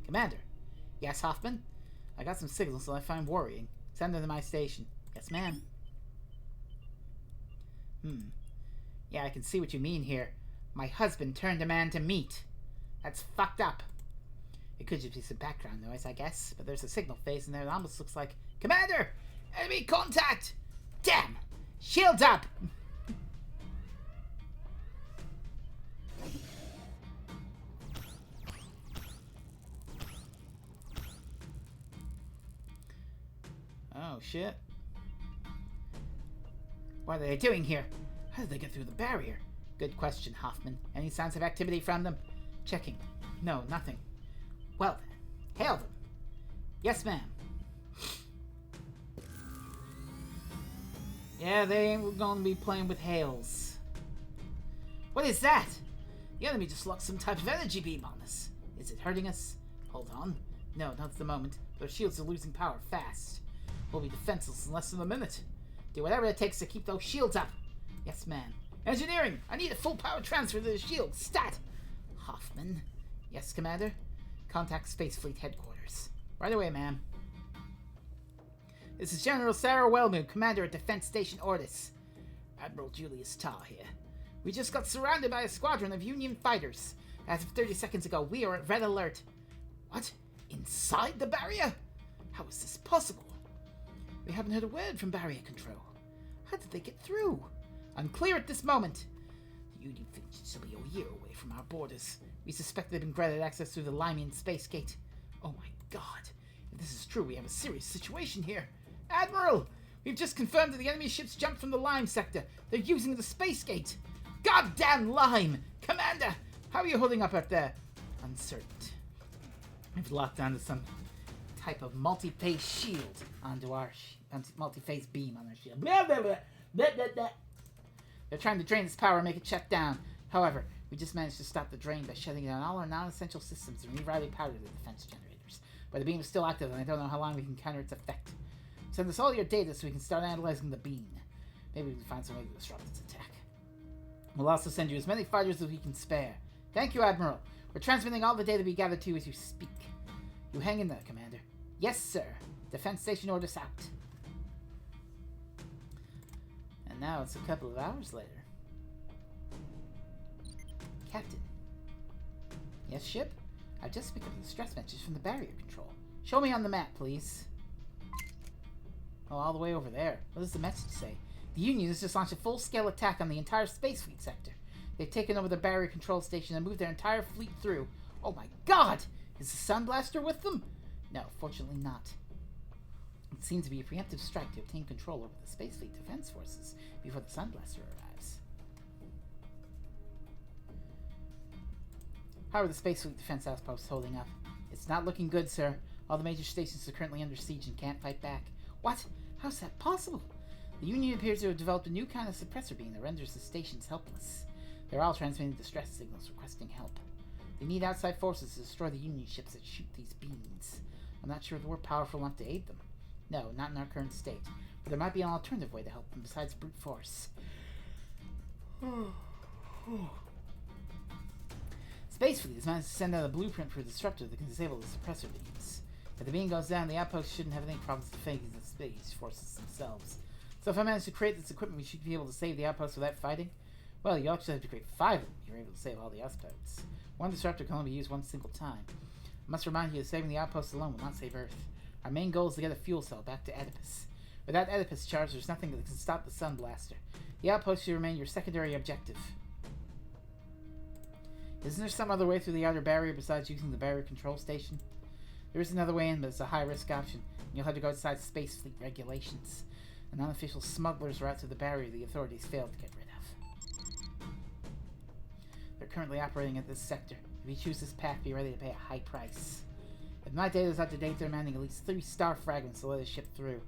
A: Commander. Yes, Hoffman? I got some signals that I find worrying. Send them to my station. Yes, ma'am. Yeah, I can see what you mean here. My husband turned a man to meat. That's fucked up. It could just be some background noise, I guess, but there's a signal phase in there that almost looks like... Commander! Enemy contact! Damn! Shields up! Oh, shit. What are they doing here? How did they get through the barrier? Good question, Hoffman. Any signs of activity from them? Checking. No, nothing. Well then, hail them. Yes, ma'am. Yeah, they ain't gonna be playing with hails. What is that? The enemy just locked some type of energy beam on us. Is it hurting us? Hold on. No, not at the moment. Their shields are losing power fast. We'll be defenseless in less than a minute. Do whatever it takes to keep those shields up. Yes, ma'am. Engineering! I need a full power transfer to the shield. Stat! Hoffman. Yes, Commander? Contact Space Fleet Headquarters. Right away, ma'am. This is General Sarah Wellmoon, Commander at Defense Station Ordis. Admiral Julius Tarr here. We just got surrounded by a squadron of Union fighters. As of 30 seconds ago, we are at red alert. What? Inside the barrier? How is this possible? We haven't heard a word from barrier control. How did they get through? Unclear at this moment. The Union fleet is still a year away from our borders. We suspect they've been granted access through the Lymian space gate. Oh my god. If this is true, we have a serious situation here. Admiral! We've just confirmed that the enemy ships jumped from the Lime sector. They're using the space gate. Goddamn Lime! Commander! How are you holding up out there? Uncertain. We've locked onto some type of multi-phase shield onto our multi-phase beam on our shield. Blah, blah, blah. Blah, blah, blah. They're trying to drain this power and make it shut down. However, we just managed to stop the drain by shutting down all our non-essential systems and rerouting power to the defense generators. But the beam is still active and I don't know how long we can counter its effect. Send us all your data so we can start analyzing the beam. Maybe we can find some way to disrupt its attack. We'll also send you as many fighters as we can spare. Thank you, Admiral. We're transmitting all the data we gather to you as you speak. You hang in there, Commander. Yes, sir. Defense Station Orders out. And now it's a couple of hours later. Captain. Yes, ship? I've just picked up the distress message from the barrier control. Show me on the map, please. Oh, all the way over there. What does the message say? The Union has just launched a full-scale attack on the entire Space Fleet sector. They've taken over the barrier control station and moved their entire fleet through. Oh my god! Is the Sun Blaster with them? No, fortunately not. It seems to be a preemptive strike to obtain control over the Space Fleet defense forces before the Sun Blaster arrives. How are the Space Fleet defense outposts holding up? It's not looking good, sir. All the major stations are currently under siege and can't fight back. What? How's that possible? The Union appears to have developed a new kind of suppressor beam that renders the stations helpless. They're all transmitting distress signals requesting help. They need outside forces to destroy the Union ships that shoot these beams. I'm not sure if we're powerful enough to aid them. No, not in our current state. But there might be an alternative way to help them besides brute force. Space Fleet has managed to send out a blueprint for a disruptor that can disable the suppressor beams. If the beam goes down, the outpost shouldn't have any problems defending the space forces themselves. So if I manage to create this equipment, we should be able to save the outpost without fighting? Well, you actually have to create 5 of them if you're able to save all the outposts. One disruptor can only be used one single time. I must remind you that saving the outpost alone will not save Earth. Our main goal is to get a fuel cell back to Oedipus. Without Oedipus charge, there's nothing that can stop the Sun Blaster. The outpost should remain your secondary objective. Isn't there some other way through the outer barrier besides using the barrier control station? There is another way in, but it's a high-risk option. You'll have to go outside Space Fleet regulations. An unofficial smuggler's route to the barrier the authorities failed to get rid of. They're currently operating at this sector. If you choose this path, be ready to pay a high price. If my data is up to date, they're demanding at least 3 star fragments to let us ship through.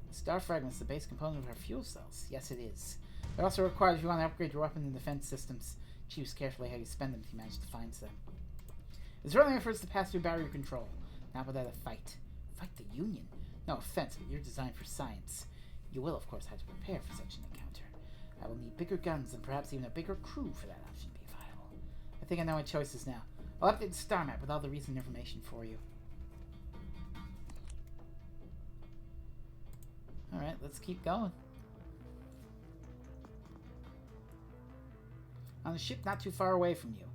A: The star fragment is the base component of our fuel cells. Yes, it is. They're also required if you want to upgrade your weapon and defense systems. Choose carefully how you spend them if you manage to find them. It's running efforts to pass through barrier control. Not without a fight. Fight the Union? No offense, but you're designed for science. You will, of course, have to prepare for such an encounter. I will need bigger guns and perhaps even a bigger crew for that option to be viable. I think I know my choices now. I'll update the star map with all the recent information for you. Alright, let's keep going. On a ship not too far away from you.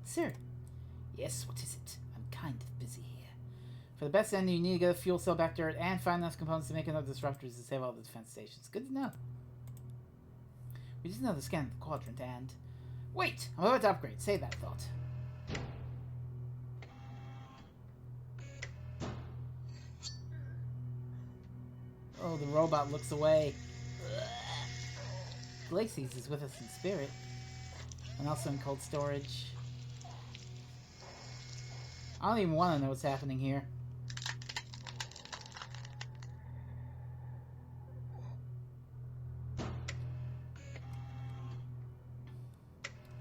A: Sir. Yes, what is it? I'm kind of busy here. For the best end, you need to get a fuel cell back to Earth and find enough components to make enough disruptors to save all the defense stations. Good to know. We just know the scan of the quadrant and... Wait! I'm about to upgrade. Save that thought. Oh, the robot looks away. Glacies is with us in spirit. And also in cold storage. I don't even want to know what's happening here.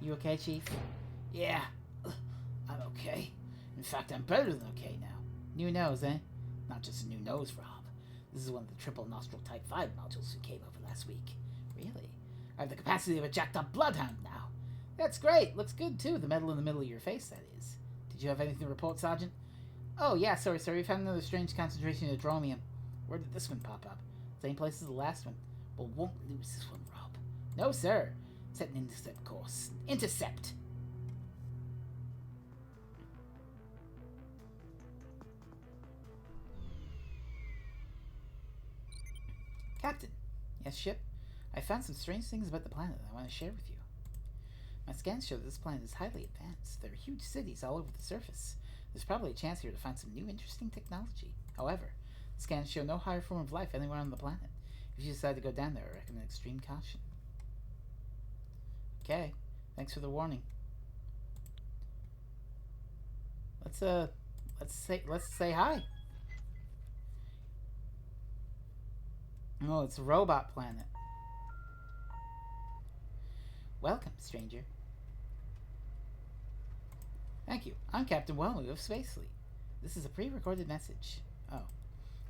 A: You okay, Chief? Yeah, I'm okay. In fact, I'm better than okay now. New nose, eh? Not just a new nose, Rob. This is one of the triple nostril Type 5 modules who came over last week. Really? I have the capacity of a jacked up bloodhound now. That's great. Looks good, too. The metal in the middle of your face, that is. Did you have anything to report, Sergeant? Oh, yeah, sorry. We found another strange concentration of dromium. Where did this one pop up? Same place as the last one. Well, won't lose this one, Rob. No, sir. Set an intercept course. Intercept! Captain. Yes, ship? I found some strange things about the planet that I want to share with you. My scans show that this planet is highly advanced. There are huge cities all over the surface. There's probably a chance here to find some new interesting technology. However, the scans show no higher form of life anywhere on the planet. If you decide to go down there, I recommend extreme caution. Okay, thanks for the warning. Let's say hi. Oh, it's a robot planet. Welcome, stranger. Thank you. I'm Captain Wellman of Space Fleet. This is a pre-recorded message. Oh.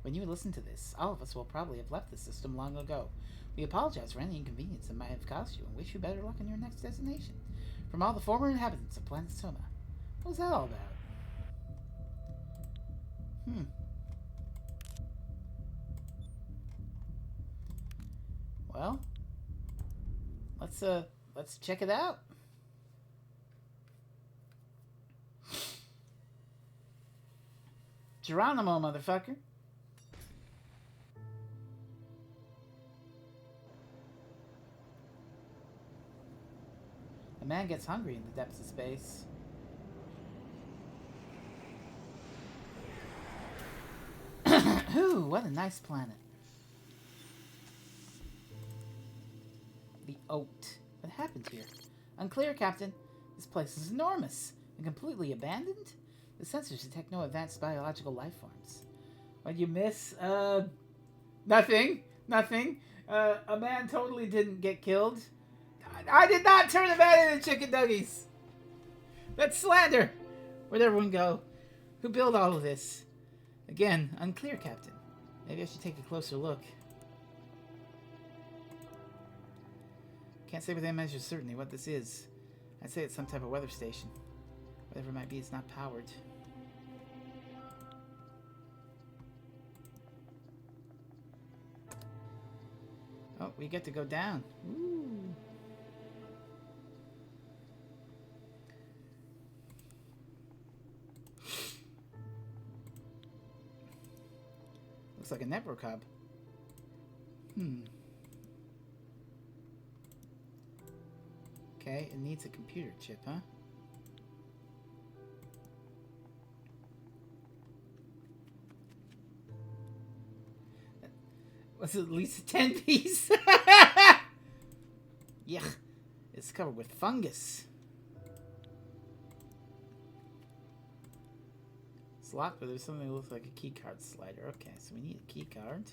A: When you listen to this, all of us will probably have left the system long ago. We apologize for any inconvenience that might have caused you and wish you better luck on your next destination. From all the former inhabitants of planet Soma. What was that all about? Well, let's check it out. Geronimo, motherfucker. A man gets hungry in the depths of space. Ooh, what a nice planet. The Oat. What happened here? Unclear, Captain. This place is enormous and completely abandoned. The sensors detect no advanced biological life forms. What'd you miss? Nothing. Nothing. A man totally didn't get killed. I did not turn the man into chicken nuggies. That's slander. Where'd everyone go? Who built all of this? Again, unclear, Captain. Maybe I should take a closer look. Can't say with any measure of certainty what this is. I'd say it's some type of weather station. Whatever it might be, it's not powered. Oh, we get to go down. Ooh. Looks like a network hub. Okay, it needs a computer chip, huh? Was it at least a 10-piece? Yuck. It's covered with fungus. It's locked, but there's something that looks like a keycard slider. Okay, so we need a keycard.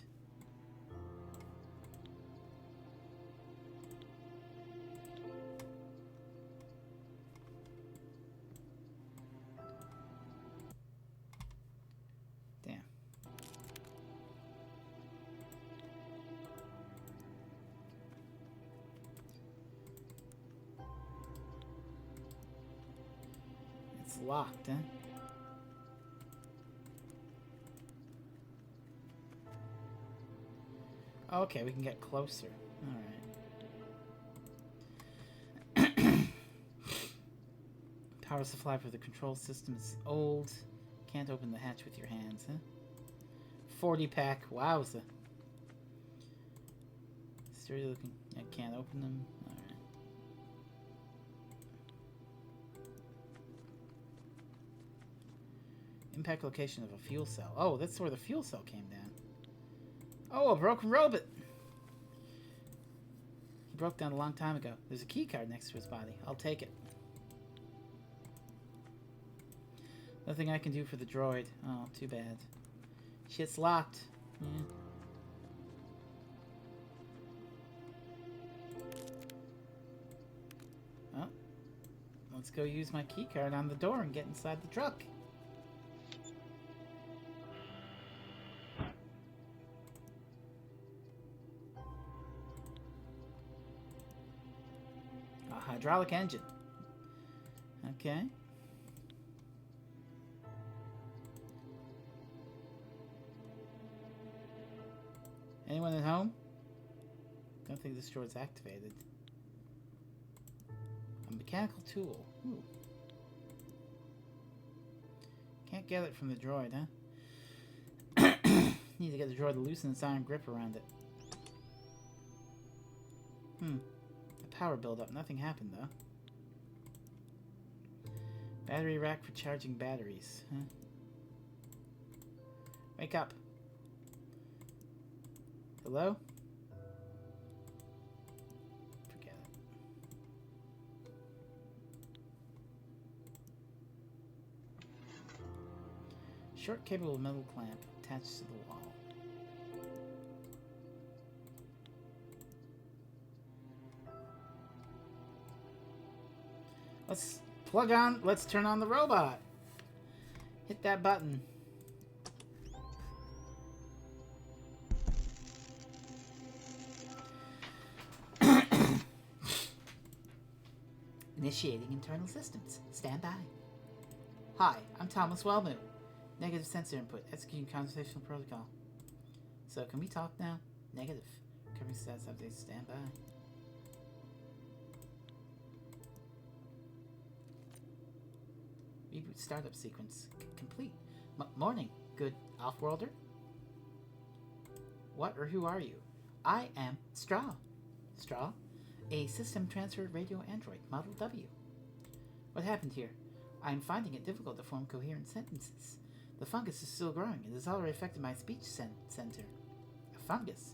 A: Damn. It's locked, huh? Okay, we can get closer. Alright. Power supply for the control system is old. Can't open the hatch with your hands, huh? 40 pack. Wowza. Sturdy looking. I can't open them. Alright. Impact location of a fuel cell. Oh, that's where the fuel cell came down. Oh, a broken robot! He broke down a long time ago. There's a key card next to his body. I'll take it. Nothing I can do for the droid. Oh, too bad. Shit's locked. Yeah. Well, let's go use my key card on the door and get inside the truck. A hydraulic engine. Okay. Anyone at home? Don't think this droid's activated. A mechanical tool. Ooh. Can't get it from the droid, huh? Need to get the droid to loosen its iron grip around it. A power buildup. Nothing happened, though. Battery rack for charging batteries. Huh? Wake up. Hello? Forget it. Short cable metal clamp attached to the wall. Let's plug on, let's turn on the robot. Hit that button. Initiating internal systems. Stand by. Hi, I'm Thomas Wellmoon. Negative sensor input. Executing conversational protocol. So, can we talk now? Negative. Covering status updates. Stand by. Reboot startup sequence. Complete. Morning. Good off-worlder? What or who are you? I am Straw. Straw? A system transferred radio android, Model W. What happened here? I'm finding it difficult to form coherent sentences. The fungus is still growing. It has already affected my speech center. A fungus?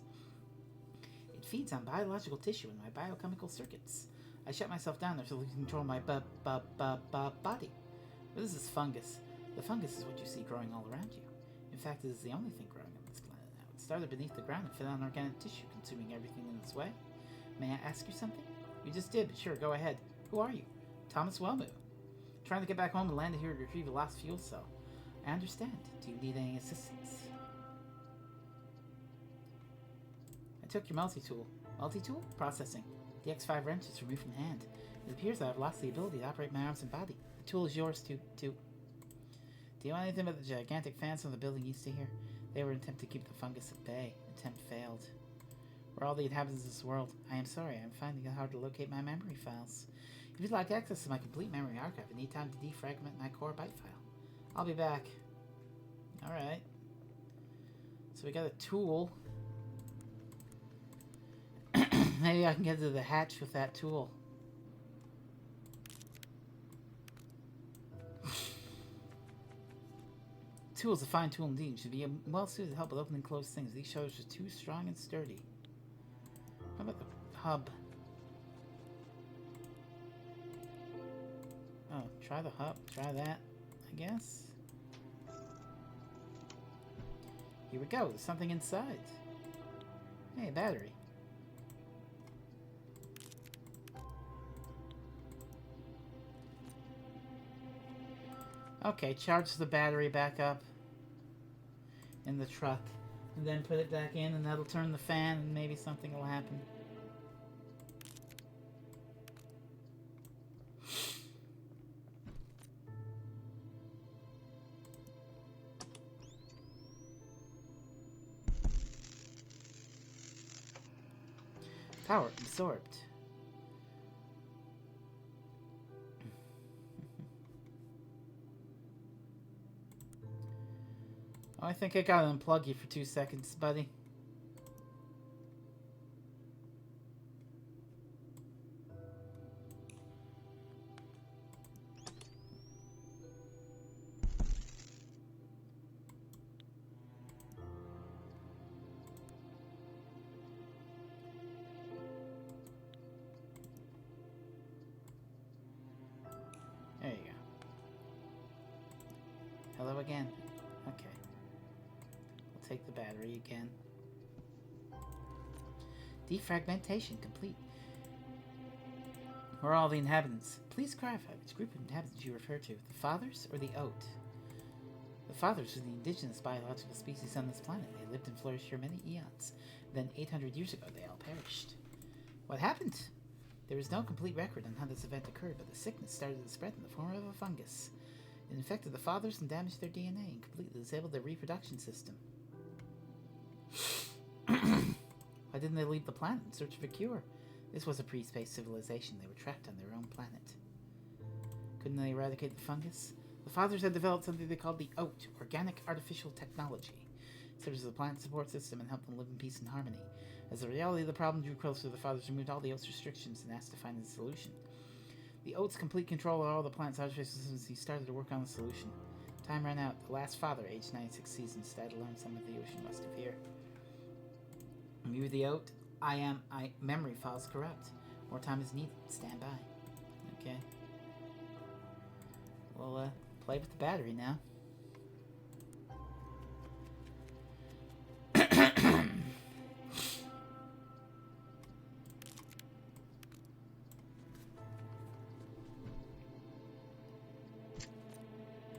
A: It feeds on biological tissue and my biochemical circuits. I shut myself down there so I can control my body. What is this fungus? The fungus is what you see growing all around you. In fact, it is the only thing growing on this planet now. It started beneath the ground and fed on organic tissue, consuming everything in its way. May I ask you something? You just did, but sure, go ahead. Who are you? Thomas Wellmoon. Trying to get back home and landed here to retrieve a lost fuel cell. I understand. Do you need any assistance? I took your multi-tool. Multi-tool? Processing. The X5 wrench is removed from the hand. It appears that I've lost the ability to operate my arms and body. The tool is yours to... Do you know anything about the gigantic fans from the building used to hear? They were an attempt to keep the fungus at bay. Attempt failed. We're all the inhabitants of this world. I am sorry, I'm finding it hard to locate my memory files. If you'd like access to my complete memory archive, I need time to defragment my core byte file. I'll be back. Alright. So we got a tool. Maybe I can get to the hatch with that tool. Tool is a fine tool indeed. It should be well suited to help with opening and close things. These shutters are too strong and sturdy. How about the hub? Oh, try the hub. Try that, I guess. Here we go. There's something inside. Hey, a battery. Okay, charge the battery back up in the truck. And then put it back in and that'll turn the fan and maybe something will happen. Power absorbed. Oh, I think I gotta unplug you for 2 seconds, buddy. There you go. Hello again. Okay. We'll take the battery again. Defragmentation complete. Where are all the inhabitants? Please clarify which group of inhabitants you refer to. The Fathers or the Oat? The Fathers were the indigenous biological species on this planet. They lived and flourished here many eons. Then 800 years ago they all perished. What happened? There is no complete record on how this event occurred, but the sickness started to spread in the form of a fungus. It infected the fathers and damaged their DNA and completely disabled their reproduction system. Why didn't they leave the planet in search of a cure? This was a pre-space civilization. They were trapped on their own planet. Couldn't they eradicate the fungus? The fathers had developed something they called the OAT, Organic Artificial Technology. It serves as a plant support system and helped them live in peace and harmony. As the reality of the problem drew closer, the fathers removed all the OAT's restrictions and asked to find a solution. The OAT's complete control of all the plant's artificial systems, he started to work on the solution. Time ran out. The last father, aged 96 seasons, died alone some of the ocean west of here. You the OAT? Memory files corrupt. More time is needed. Stand by. Okay. We'll, play with the battery now.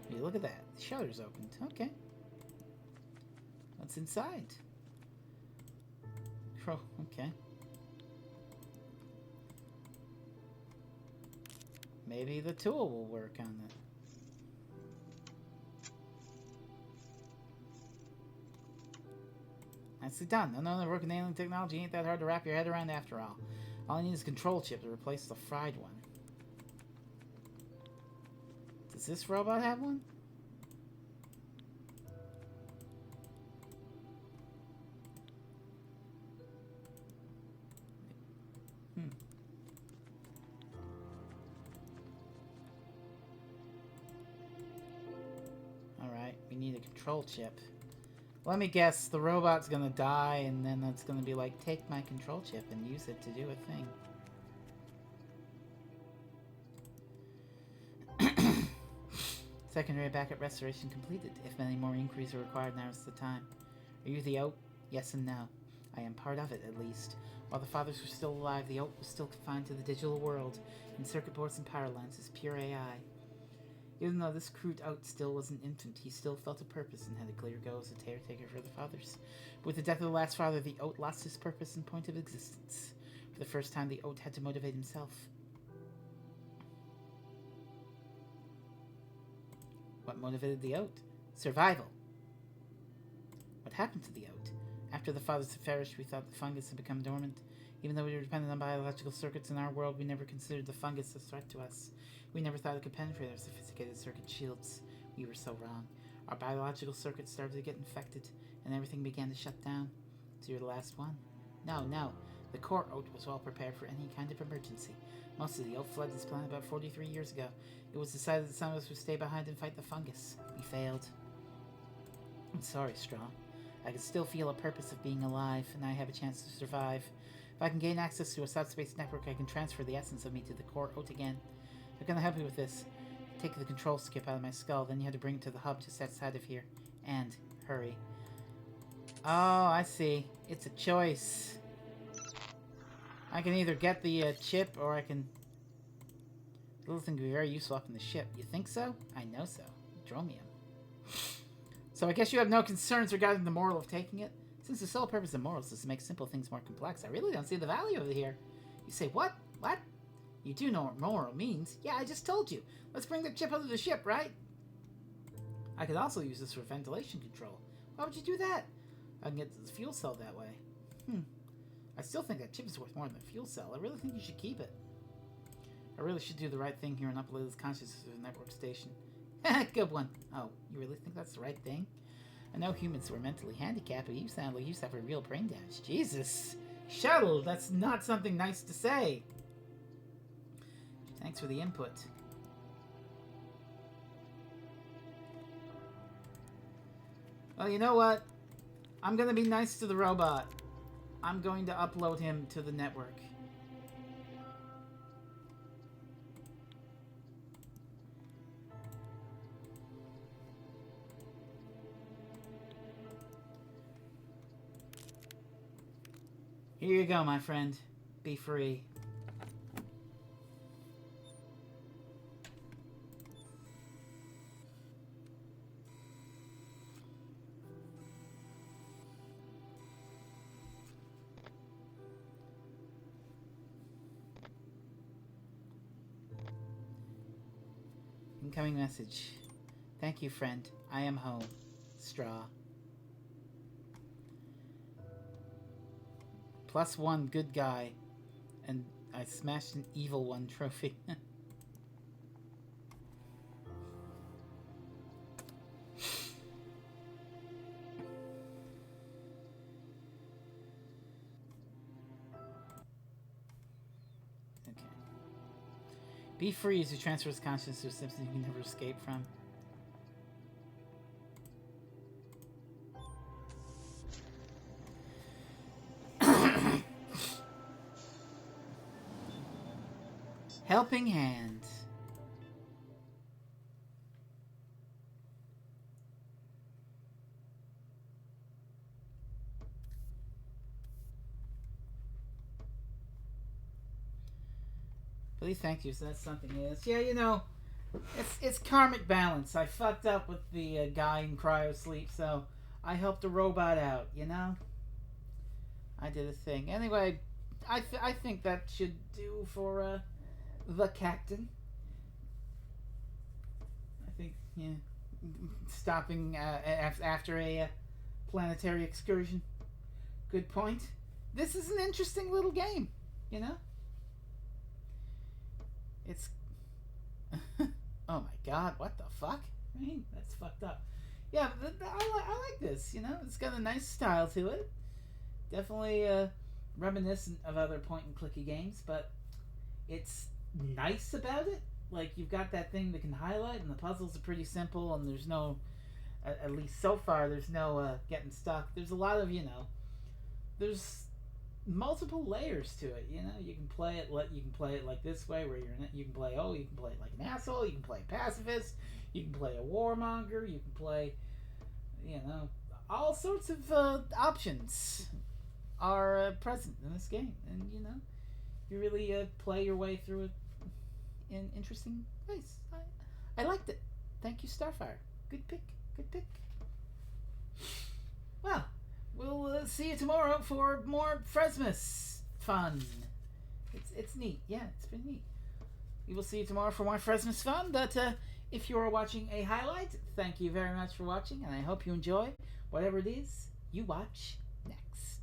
A: Hey, look at that. The shutter's opened. Okay. What's inside? Oh, okay. Maybe the tool will work on it. Nicely done. Another working alien technology ain't that hard to wrap your head around after all. All I need is a control chip to replace the fried one. Does this robot have one? Alright, we need a control chip. Let me guess, the robot's gonna die, and then it's gonna be like, take my control chip and use it to do a thing. Secondary backup restoration completed. If any more inquiries are required, now is the time. Are you the OAT? Yes and no. I am part of it, at least. While the fathers were still alive, the OAT was still confined to the digital world, in circuit boards and power lines as pure AI. Even though this crude OAT still was an infant, he still felt a purpose and had a clear go as a caretaker for the fathers. But with the death of the last father, the OAT lost his purpose and point of existence. For the first time, the OAT had to motivate himself. What motivated the OAT? Survival. What happened to the OAT? After the fathers had perished, we thought the fungus had become dormant. Even though we were dependent on biological circuits in our world, we never considered the fungus a threat to us. We never thought it could penetrate our sophisticated circuit shields. We were so wrong. Our biological circuits started to get infected, and everything began to shut down. So you're the last one? No. The core OAT was well prepared for any kind of emergency. Most of the OAT fled this planet about 43 years ago. It was decided that some of us would stay behind and fight the fungus. We failed. I'm sorry, Straw. I can still feel a purpose of being alive, and I have a chance to survive. If I can gain access to a subspace network, I can transfer the essence of me to the core OAT again. How can I help you with this? Take the control skip out of my skull, then you have to bring it to the hub just outside of here. And hurry. Oh, I see. It's a choice. I can either get the chip, or I can... The little thing can be very useful up in the ship. You think so? I know so. Dromium. So I guess you have no concerns regarding the moral of taking it? Since the sole purpose of morals is to make simple things more complex, I really don't see the value of it here. You say, what? What? You do know what moral means. Yeah, I just told you. Let's bring the chip out of the ship, right? I could also use this for ventilation control. Why would you do that? I can get the fuel cell that way. I still think that chip is worth more than a fuel cell. I really think you should keep it. I really should do the right thing here and upload this consciousness to the network station. Good one. Oh, you really think that's the right thing? I know humans were mentally handicapped, but you sound like you suffered real brain damage. Jesus. Shuttle, that's not something nice to say. Thanks for the input. Well, you know what? I'm gonna be nice to the robot. I'm going to upload him to the network. Here you go, my friend. Be free. Incoming message. Thank you, friend. I am home. Straw. +1 good guy. And I smashed an evil one trophy. Okay. Be free as you transfer his consciousness to a substance you can never escape from. Helping hand. Please, thank you. So that's something. Yes, yeah. You know, it's karmic balance. I fucked up with the guy in cryo sleep, so I helped the robot out. You know, I did a thing. Anyway, I think that should do for the captain. I think, yeah, stopping after a planetary excursion. Good point. This is an interesting little game, you know? It's... oh my god, what the fuck? I mean, that's fucked up. Yeah, I like this, you know? It's got a nice style to it. Definitely reminiscent of other point-and-clicky games, but it's nice about it. Like, you've got that thing that can highlight, and the puzzles are pretty simple, and there's no, at least so far, there's no getting stuck. There's a lot of, you know, there's multiple layers to it. You know, you can play it like this way, where you can play it like an asshole, you can play a pacifist, you can play a warmonger, you can play, you know, all sorts of options are present in this game, and you know, you really play your way through it in interesting ways. I liked it. Thank you, Starfire. Good pick. Good pick. Well, we'll see you tomorrow for more Frezmas fun. It's neat. Yeah, it's been neat. We will see you tomorrow for more Frezmas fun. But if you are watching a highlight, thank you very much for watching, and I hope you enjoy whatever it is you watch next.